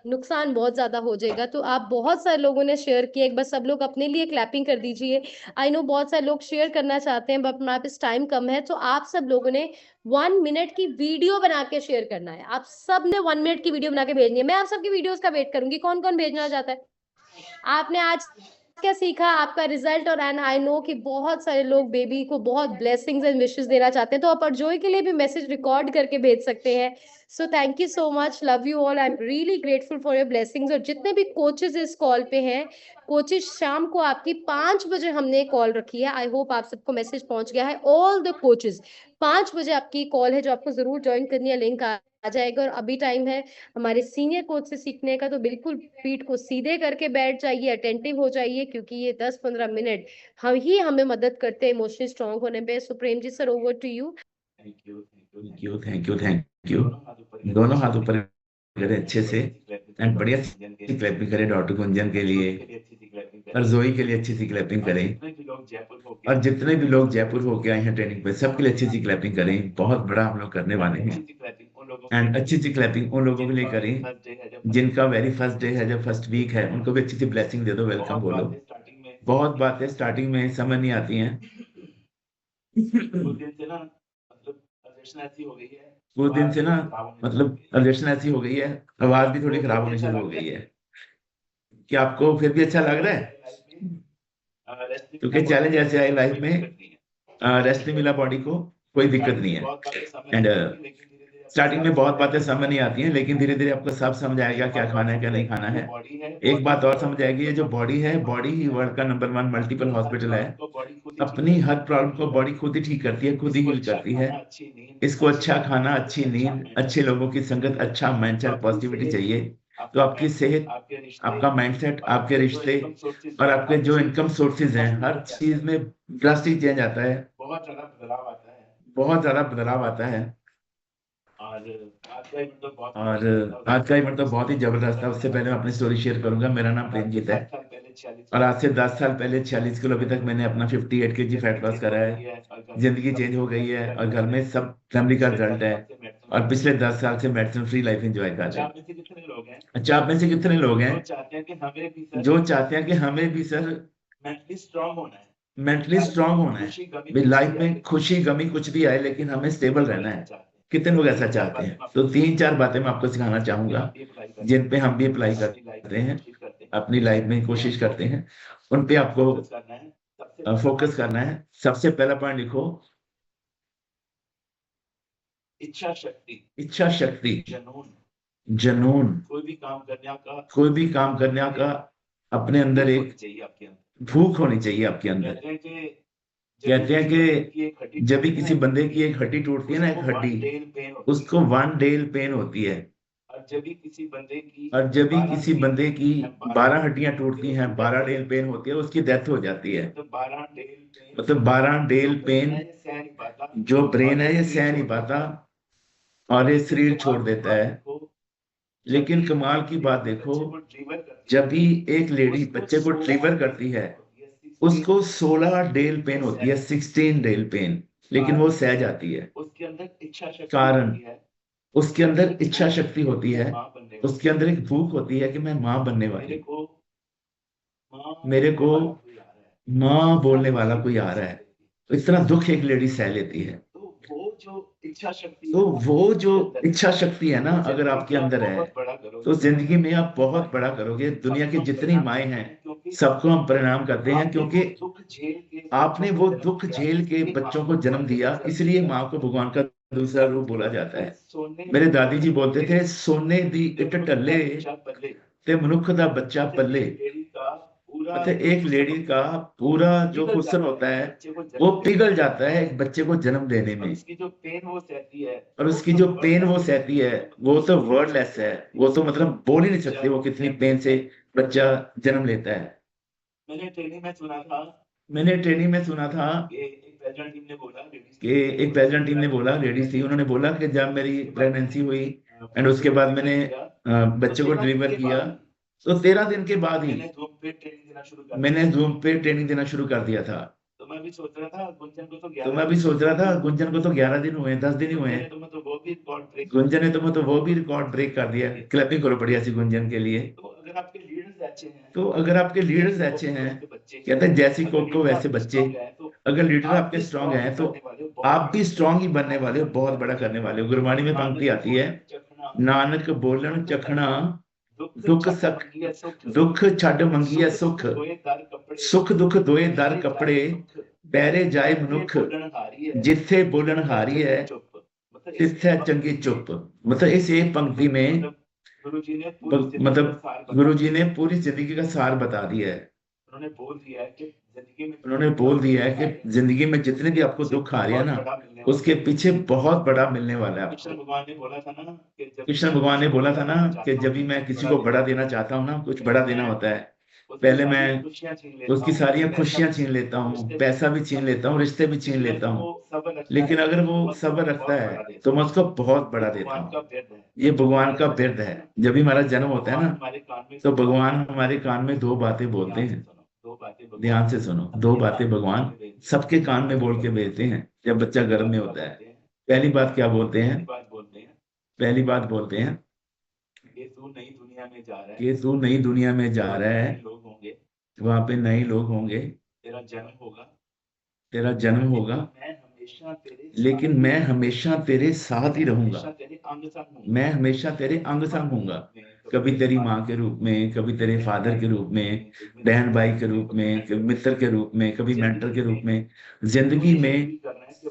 नुकसान बहुत ज्यादा हो जाएगा। तो आप बहुत सारे लोगों ने शेयर किया, एक बार सब लोग अपने लिए क्लैपिंग कर दीजिए। आई नो बहुत सारे लोग शेयर करना चाहते हैं, बट हमारे पास टाइम कम है। तो आप सब लोगों ने 1 मिनट की वीडियो बना के शेयर करना है। आप सब ने 1 मिनट की वीडियो बना के भेजनी है। मैं आप सबकी वीडियोस का वेट करूंगी। कौन कौन भेजना चाहता है? आपने आज क्या सीखा, आपका रिजल्ट, और एंड आई नो कि बहुत सारे लोग बेबी को बहुत ब्लेसिंग्स एंड विशेस देना चाहते हैं, तो आप अर्जोय के लिए भी मैसेज रिकॉर्ड करके भेज सकते हैं। सो thank you so much, love you all, I am really grateful for your blessings. और जितने भी कोचेस इस कॉल पे हैं, कोचेस शाम को आपकी 5 बजे हमने कॉल रखी है। आई होप आप सबको मैसेज पहुंच गया है। ऑल द कोचेस 5 बजे आपकी कॉल है जो आपको जरूर ज्वाइन करनी है। लिंक आ जाएगा। और अभी टाइम है हमारे सीनियर कोच से सीखने का, तो बिल्कुल पीठ को सीधे करके बैठ जाइए, अटेंटिव हो जाइए, क्योंकि ये 10-15 मिनट हमें मदद करते हैं इमोशनली स्ट्रांग होने में। So Prem ji sir, over to you. Thank you. दोनों हाथ ऊपर करें अच्छे से एंड बढ़िया सी क्लैपिंग करें डॉक्टर गुंजन के लिए और जोई के लिए अच्छी सी क्लैपिंग करें। और जितने भी लोग जयपुर होके आए हैं ट्रेनिंग पे, सबके लिए अच्छी सी क्लैपिंग करें। बहुत बड़ा हम लोग करने वाले हैं एंड अच्छी सी क्लैपिंग उन लोगों के लिए करें जिनका वेरी फर्स्ट डे है, जब फर्स्ट वीक है, उनको भी अच्छी सी ब्लेसिंग दे दो, वेलकम बोलो। बहुत बातें स्टार्टिंग में समझ नहीं आती हैं। कुछ दिन से ना मतलब अर्जेशन ऐसी हो गई है, आवाज भी थोड़ी खराब होनी शुरू हो गई है। क्या आपको फिर भी अच्छा लग रहा है? क्योंकि चैलेंज ऐसे आए लाइफ में, रेस्ट नहीं मिला बॉडी को, कोई दिक्कत नहीं है। एंड स्टार्टिंग में बहुत बातें समझ नहीं आती हैं, लेकिन धीरे धीरे आपको सब समझ आएगा क्या खाना है क्या नहीं खाना है। एक बात और समझ आएगी, ये जो बॉडी है, बॉडी ही वर्ल्ड का नंबर 1 मल्टीपल हॉस्पिटल है। अपनी हर प्रॉब्लम को बॉडी खुद ही ठीक करती है, खुद ही हील करती है। इसको अच्छा खाना, अच्छी नींद, अच्छे लोगों की संगत, अच्छा माइंडसेट, पॉजिटिविटी चाहिए, तो आपकी सेहत, आपका माइंडसेट, आपके रिश्ते और आपके जो इनकम सोर्सेज हैं, हर चीज में ड्रास्टिक चेंज आता है, बहुत ज्यादा बदलाव आता है। और आज का इवेंट तो बहुत ही जबरदस्त था। उससे पहले मैं अपनी स्टोरी शेयर करूंगा। मेरा नाम प्रेमजीत है और आज से 10 साल पहले 46 किलो अभी तक मैंने अपना 58 kg फैट लॉस करा है। जिंदगी चेंज हो गई है और घर में सब फैमिली का रिजल्ट है। और पिछले 10 साल से मेडिसिन फ्री लाइफ एंजॉय कर रहे हैं। अच्छा, आप में से कितने लोग हैं जो चाहते हैं कि हमें भी सर मेंटली स्ट्रांग होना है, भी लाइफ में खुशी गमी कुछ भी आए लेकिन हमें स्टेबल रहना है। कितने लोग ऐसा चाहते हैं? तो 3-4 बातें मैं आपको सिखाना चाहूंगा जिन पे हम भी अप्लाई करते हैं, अपनी लाइफ में कोशिश करते हैं, उन पे आपको फोकस करना है। सबसे पहला पॉइंट लिखो, इच्छा शक्ति, जनून। कोई भी काम करने का अपने अंदर एक भूख होनी चाहिए आपके अंदर। कहते हैं कि जब भी किसी बंदे की एक हड्डी टूटती है ना, एक हड्डी, उसको 1 डेल पेन होती है। और जब भी किसी बंदे की 12 हड्डियां टूटती हैं, 12 डेल पेन होती है, उसकी डेथ हो जाती है। मतलब 12 डेल पेन जो ब्रेन है ये सह नहीं पाता और ये शरीर छोड़ देता है। लेकिन कमाल की बात देखो, जब भी एक लेडी बच्चे को डिलीवर करती है उसको 16 डेल पेन होती है, 16 डेल पेन, लेकिन वो सह जाती है। कारण उसके अंदर इच्छा शक्ति होती है, उसके अंदर एक भूख होती है कि मैं माँ बनने वाली, मेरे को माँ बोलने वाला कोई आ रहा है। तो इतना दुख एक लेडी सह लेती है। तो वो जो इच्छा शक्ति है ना, अगर आपके अंदर है तो जिंदगी में आप बहुत बड़ा करोगे। दुनिया की जितनी माएँ हैं सबको हम प्रणाम करते हैं, क्योंकि आपने वो दुख झेल के बच्चों को जन्म दिया, इसलिए माँ को भगवान का दूसरा रूप बोला जाता है। मेरे दादी जी बोलते थे, सोने दी इट टल्ले ते मनुख दा बच्चा पल्ले। मतलब एक लेडी का पूरा जो हुस्न होता है वो पिघल जाता है एक बच्चे को जन्म देने में, और उसकी जो पेन वो सहती है वो तो वर्डलेस है। वो तो मतलब बोल ही नहीं सकते वो कितनी पेन से बच्चा जन्म लेता है। मैंने ट्रेनिंग में सुना था कि एक प्रेसिडेंट टीम ने बोला, लेडीज थी, उन्होंने बोला कि जब मेरी प्रेगनेंसी हुई एंड उसके बाद मैंने बच्चे को डिलीवर किया तो 13 दिन के बाद ही मैंने जूम पे ट्रेनिंग देना शुरू कर दिया था। तो मैं भी सोच रहा था गुंजन को तो 11 दिन हुए, 10 दिन ही हुए हैं। गुंजन ने तो वो भी रिकॉर्ड ब्रेक कर दिया। क्लैपिंग करो बढ़िया सी गुंजन के लिए। तो अगर आपके लीडर्स अच्छे हैं, कहते हैं जैसी कोको वैसे बच्चे, अगर लीडर आपके स्ट्रांग हैं तो आप भी स्ट्रांग ही बनने वाले हो, बहुत बड़ा करने वाले हो। गुरबाणी में पंक्ति आती है, नानक बोलन चखना दुख छड़ मंगिया सुख, सुख दुख दोए दर कपड़े, पैरे जाए मनुख जिथे बोलन हारी है तिथे चंगी चुप। मतलब इस एक पंक्ति में मतलब गुरु जी ने पूरी जिंदगी का सार बता दिया है। उन्होंने बोल दिया है कि जिंदगी में जितने भी आपको दुख आ रहे हैं ना, उसके पीछे बहुत बड़ा मिलने वाला है आपको। कृष्ण भगवान ने बोला था ना कि जब भी मैं किसी को बड़ा देना चाहता हूँ ना, कुछ बड़ा देना होता है, पहले मैं उसकी सारी खुशियां छीन लेता हूँ, पैसा भी छीन लेता हूँ, रिश्ते भी छीन लेता हूँ, लेकिन अगर वो सब्र रखता है तो मैं उसको बहुत बड़ा देता हूँ। ये भगवान का बिरद है। जब भी हमारा जन्म होता है ना, तो भगवान हमारे कान में 2 बातें बोलते हैं। ध्यान से सुनो, 2 बातें भगवान सबके कान में बोल के भेजते हैं जब बच्चा गर्भ में होता है। पहली बात क्या बोलते हैं? पहली बात बोलते हैं कि तू नई दुनिया में जा रहा है, वहां पे नए लोग होंगे, तेरा जन्म होगा, लेकिन मैं हमेशा तेरे साथ ही रहूंगा, मैं हमेशा तेरे अंग संग हूंगा। कभी तेरी माँ के रूप में, कभी तेरे फादर के रूप में, बहन भाई के रूप में, कभी मित्र के रूप में, कभी मेंटर के रूप में। जिंदगी में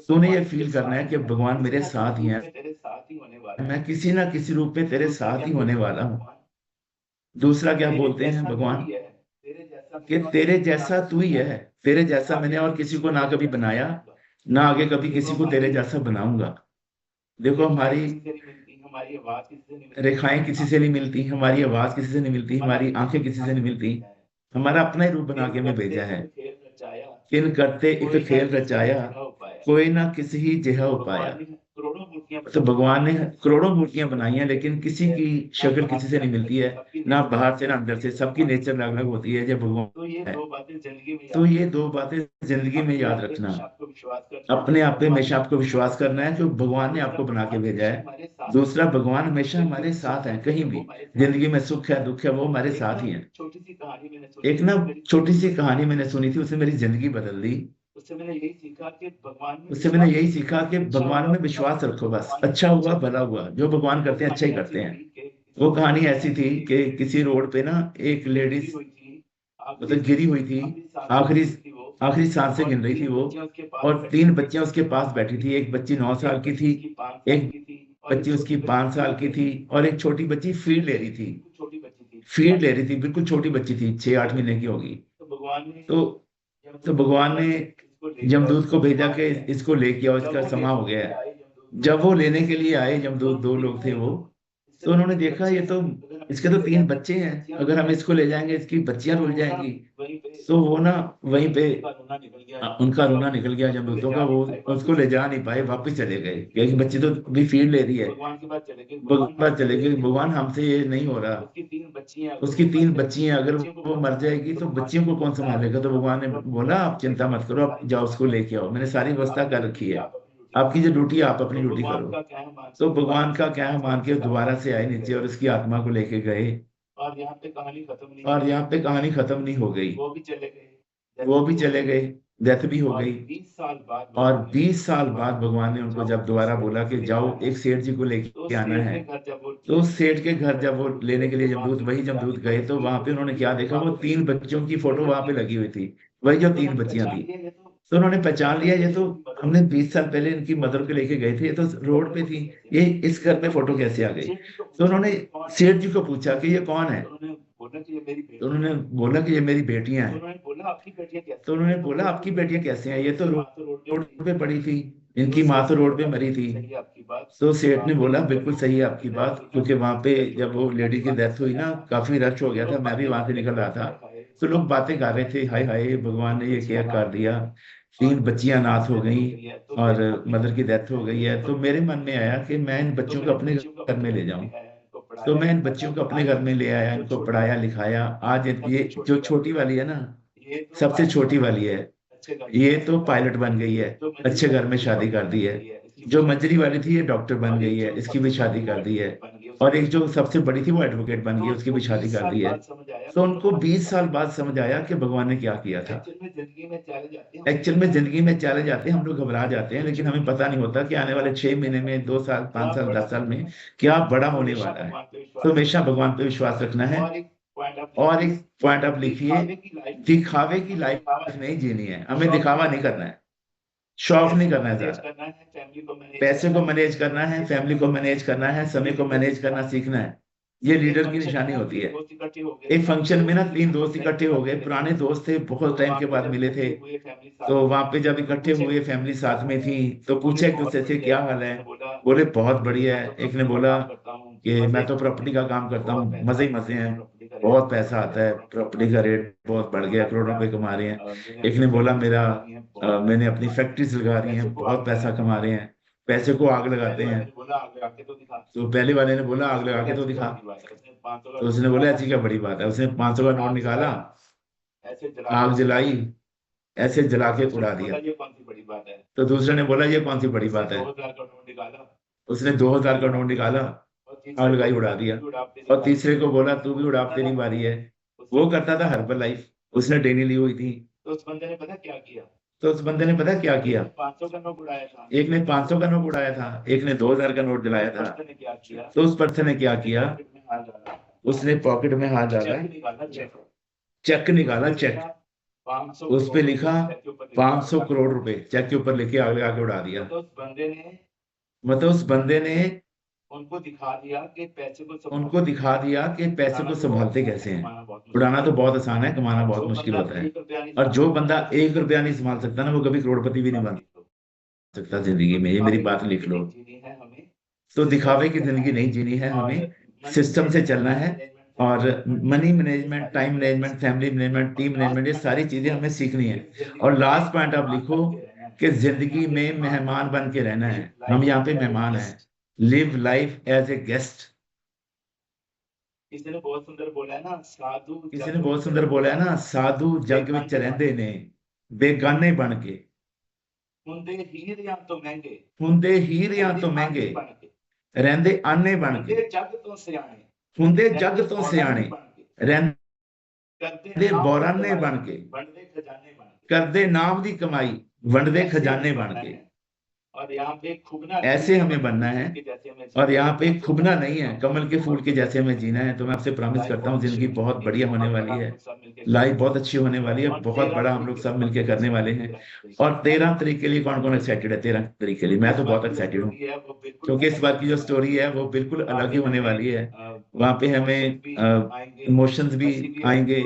तूने ये फील करना है कि भगवान मेरे साथ ही है, मैं किसी ना किसी रूप में तेरे साथ ही होने वाला हूँ। दूसरा क्या बोलते हैं भगवान? कि तेरे जैसा तू ही है, तेरे जैसा मैंने और किसी को ना कभी बनाया, ना आगे कभी किसी को तेरे जैसा बनाऊंगा। देखो हमारी रेखाएं किसी से नहीं मिलती, हमारी आवाज किसी से नहीं मिलती, हमारी आंखें किसी से नहीं मिलती, हमारा अपना ही रूप बना के हमें भेजा है। किन करते एक खेल रचाया, कोई ना किसी ही जिहा उपाया। तो भगवान ने करोड़ों मूर्तियां बनाई हैं, लेकिन किसी की शक्ल किसी से नहीं मिलती है, ना बाहर से ना अंदर से, सबकी नेचर अलग अलग होती है। जब भगवान है तो ये 2 बातें जिंदगी में याद रखना। अपने आप पे हमेशा आपको विश्वास करना है जो भगवान ने आपको बना के भेजा है। दूसरा, भगवान हमेशा हमारे साथ है, कहीं भी जिंदगी में सुख है दुख है वो हमारे साथ ही है। एक ना छोटी सी कहानी मैंने सुनी थी, उसने मेरी जिंदगी बदल दी। उससे मैंने यही सीखा कि भगवान में विश्वास रखो, बस अच्छा हुआ भला हुआ, जो भगवान करते हैं अच्छा ही करते हैं। वो कहानी ऐसी थी कि किसी रोड पे ना एक लेडीज मतलब गिरी हुई थी, आखिरी आखिरी सांस से गिन रही थी वो, और 3 बच्चियां उसके पास बैठी थी। एक बच्ची 9 साल की थी, एक बच्ची उसकी 5 साल की थी, और एक छोटी बच्ची फीड ले रही थी, बिल्कुल छोटी बच्ची थी, 6-8 महीने की होगी। तो भगवान ने यमदूत को भेजा कि इसको लेके आओ, इसका समय हो गया है। जब वो लेने के लिए आए यमदूत, 2 लोग थे वो, तो उन्होंने देखा ये तो इसके तो 3 बच्चे हैं, अगर हम इसको ले जाएंगे इसकी बच्चियां रुल जाएंगी। तो वो ना वहीं पे उनका रोना निकल गया यमदूतों का, वो उसको ले जा नहीं पाए, वापस चले गए क्योंकि बच्ची तो भी फीड ले रही है। भगवान चले गए, भगवान हमसे ये नहीं हो रहा, उसकी 3 बच्ची हैं, अगर वो मर जाएगी तो बच्चियों को कौन संभालेगा। तो भगवान ने बोला आप चिंता मत करो, आप जाओ उसको लेके आओ, मैंने सारी व्यवस्था कर रखी है, आपकी जो ड्यूटी है आप अपनी ड्यूटी करो। तो भगवान का क्या मान के दोबारा से आए नीचे और उसकी आत्मा को लेके गए, और यहाँ पे कहानी खत्म नहीं हो गई। वो भी चले गए, डेथ भी हो गई। और 20 साल बाद भगवान ने उनको जब दोबारा बोला कि जाओ एक सेठ जी को लेके आना है, तो उस सेठ के घर जब वो लेने के लिए वही जमदूत गए, तो वहां पे उन्होंने क्या देखा, वो 3 बच्चों की फोटो वहां पे लगी हुई थी, वही जो 3 बच्चियां थी। तो उन्होंने पहचान लिया, ये तो हमने 20 साल पहले इनकी मदर को लेके गए थे, ये तो रोड पे थी, ये इस घर में फोटो कैसे आ गई। तो उन्होंने सेठ जी को पूछा कि ये कौन है, तो उन्होंने बोला कि ये मेरी बेटियां हैं। तो उन्होंने बोला आपकी बेटियां कैसे हैं, ये तो रोड पे पड़ी थी, इनकी माँ तो रोड पे मरी थी। तो सेठ ने बोला बिल्कुल सही है आपकी बात, क्योंकि वहां पे जब वो लेडी की डेथ हुई ना, काफी रश हो गया था, मैं भी वहां से निकल रहा था, तो लोग बातें कर रहे थे, हाय हाय भगवान ने ये क्या कर दिया, 3 बच्चियां अनाथ हो गई और मदर की डेथ हो गई है। तो मेरे मन में आया कि मैं इन बच्चों को अपने घर में ले जाऊं। तो मैं इन बच्चों को अपने घर में ले आया, इनको पढ़ाया लिखाया। आज ये जो छोटी वाली है ना, सबसे छोटी वाली है, ये तो पायलट बन गई है, अच्छे घर में शादी कर दी है। जो मंजरी वाली थी ये डॉक्टर बन गई है, इसकी भी शादी कर दी है। और एक जो सबसे बड़ी थी वो एडवोकेट बन गई, उसकी भी शादी कर दी है। तो उनको 20 साल बाद समझ आया कि भगवान ने क्या किया था। एक्चुअल में जिंदगी में चैलेंज आते हैं, हम लोग घबरा जाते हैं, लेकिन हमें पता नहीं होता कि आने वाले 6 महीने में, 2 साल, 5 साल, 10 साल में क्या बड़ा होने वाला है। तो हमेशा भगवान पे विश्वास रखना है। और एक पॉइंट आप लिखिए, दिखावे की लाइफ नहीं जीनी है, हमें दिखावा नहीं करना है, शो ऑफ नहीं करना है ज्यादा, पैसे को मैनेज करना है, फैमिली को मैनेज करना है, समय को मैनेज करना सीखना है। ये लीडर की निशानी होती है। एक फंक्शन में ना 3 दोस्त इकट्ठे हो गए, पुराने दोस्त थे, बहुत टाइम के बाद मिले थे। तो वहां पे जब इकट्ठे हुए, फैमिली साथ में थी, तो पूछे एक दूसरे से क्या हाल है, बोले बहुत बढ़िया है। एक ने बोला कि मैं तो प्रॉपर्टी का काम करता हूँ, मजे ही मजे हैं, बहुत पैसा आता है, प्रॉपर्टी का रेट बहुत बढ़ गया, करोड़ों रुपए कमा रहे हैं। एक ने बोला मैंने अपनी फैक्ट्रीज लगा रही हैं, बहुत पैसा कमा रहे हैं, पैसे को आग लगाते हैं। तो पहले वाले ने बोला आग लगा के तो दिखा। तो उसने बोला ऐसी क्या बड़ी बात है, उसने 500 का नोट निकाला, आग जलाई, ऐसे जला के उड़ा दिया। तो दूसरे ने बोला ये कौन सी बड़ी बात है, उसने 2000 का नोट निकाला, आग लगाई, उड़ा दिया। और तीसरे को बोला तू भी उड़ा, तेरी बारी है। वो करता था हर्बल लाइफ, उसने ट्रेनिंग ली हुई थी। तो उस बंदे ने पता क्या किया, 500 का नोट उड़ाया था, एक ने 500 का नोट उड़ाया था, एक ने 2000 का नोट जलाया था। तो उस पर्सन ने क्या किया, उसने पॉकेट में हाथ डाला, चेक निकाला, चेक उस पे लिखा 500 करोड़ रुपए, चेक के ऊपर लिखे आग लगा के उड़ा दिया। मतलब उस बंदे ने उनको दिखा दिया कि पैसे को संभालते कैसे हैं। उड़ाना तो बहुत आसान है, कमाना बहुत मुश्किल होता है। और जो बंदा 1 रुपया नहीं संभाल सकता ना, वो कभी करोड़पति भी नहीं बन सकता जिंदगी में। ये मेरी बात लिख लो। तो दिखावे की जिंदगी नहीं जीनी है, हमें सिस्टम से चलना है। और money management, time management, family management, team management, ये सारी चीजें हमें सीखनी है। और लास्ट पॉइंट आप लिखो कि जिंदगी में मेहमान बन के रहना है। हम यहाँ पे मेहमान हैं। Live life as a guest. किसी ने बहुत सुंदर बोला है ना, साधु जग विच रहंदे ने बेगाने बन के। ਹੁੰਦੇ ਹੀਰਿਆਂ ਤੋਂ ਮਹਿੰਗੇ ਰਹਿੰਦੇ ਆਨੇ ਬਣ ਕੇ ਹੁੰਦੇ ਜੱਗ ਤੋਂ ਸਿਆਣੇ ਰਹਿੰਦੇ ਬੋਰਾਨੇ ਬਣ ਕੇ ਕਰਦੇ ਨਾਮ ਦੀ ਕਮਾਈ ਵੰਡਦੇ खजाने बन के ऐसे हमें बनना है और यहाँ पे खुबना नहीं है, कमल के फूल के जैसे हमें जीना है। तो मैं आपसे प्रॉमिस करता हूँ जिंदगी बहुत बढ़िया होने वाली है, लाइफ बहुत अच्छी होने वाली है, बहुत बड़ा हम लोग सब मिलके करने वाले हैं। और 13 तारीख के लिए कौन कौन एक्साइटेड है? 13 तारीख के लिए मैं तो बहुत एक्साइटेड हूँ, क्योंकि इस बार की जो स्टोरी है वो बिल्कुल अलग ही होने वाली है। वहाँ पे हमें इमोशंस भी आएंगे,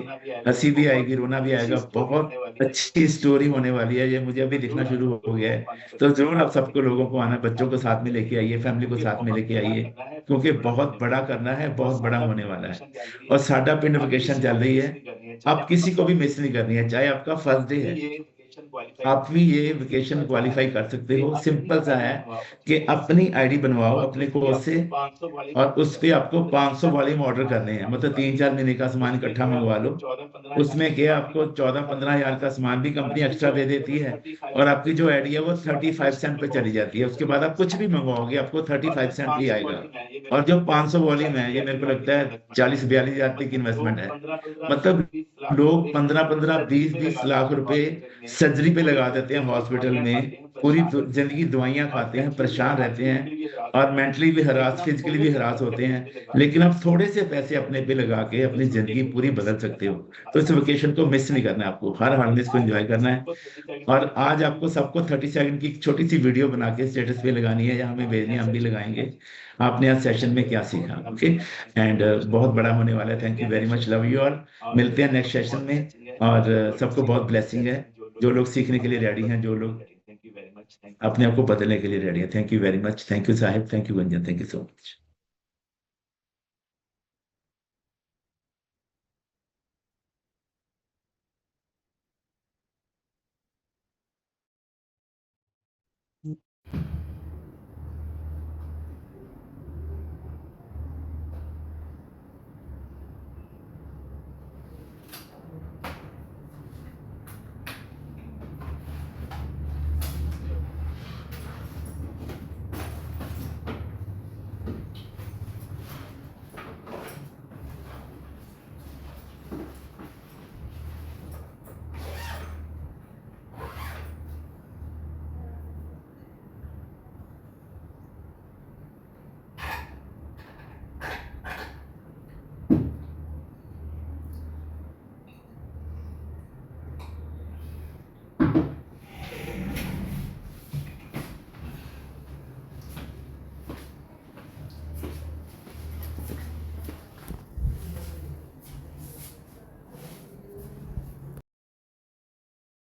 हंसी भी आएगी, रोना भी आएगा, बहुत अच्छी स्टोरी होने वाली है। ये मुझे अभी लिखना शुरू हो गया है, तो जरूर आप सबको लोगों को आना, बच्चों को साथ में लेके आइए, फैमिली को साथ में लेके आइए, क्योंकि बहुत बड़ा करना है, बहुत बड़ा होने वाला है। और साडा पिंड वेकेशन चल रही है, आप किसी को भी मिस नहीं करनी है, चाहे आपका फर्स्ट डे है, आप भी ये वेकेशन क्वालिफाई कर सकते हो। सिंपल सा है कि अपनी आईडी बनवाओ अपने कोर्स से, और उस पे आपको 500 वॉल्यूम ऑर्डर करने हैं, मतलब 3-4 महीने का सामान इकट्ठा मंगवा लो। उसमें क्या आपको 14-15 हजार का सामान भी कंपनी एक्स्ट्रा दे देती है, और आपकी जो आईडी है वो 35 सेंट पे चली जाती है। उसके बाद आप कुछ भी मंगवाओगे आपको 35 सेंट ही आएगा। और जो 500 वॉल्यूम है, ये मेरे को लगता है 40-42 हजार तक इन्वेस्टमेंट है। मतलब लोग 15-15, 20-20 लाख रुपए सर्जरी पे लगा देते हैं हॉस्पिटल में, पूरी जिंदगी दवाइयां खाते हैं, परेशान रहते हैं, और मेंटली भी हरास, फिजिकली भी हरास होते हैं। लेकिन आप थोड़े से पैसे अपने पे लगा के अपनी जिंदगी पूरी बदल सकते हो। तो इस वेकेशन को मिस नहीं करना है, आपको हर हाल में इसको एंजॉय करना है। और आज आपको सबको 30 सेकंड की छोटी सी वीडियो बना के स्टेटस पे लगानी है, या हमें भेजनी है, हम भी लगाएंगे आपने आज सेशन में क्या सीखा। ओके, एंड बहुत बड़ा होने वाला है। Thank you very much, love you all. मिलते हैं नेक्स्ट सेशन में, और सबको बहुत ब्लेसिंग है, जो लोग सीखने के लिए रेडी हैं, जो लोग अपने आप को बदलने के लिए रेडी है। Thank you very much, thank you Sahib, thank you Gunjan, thank you so much.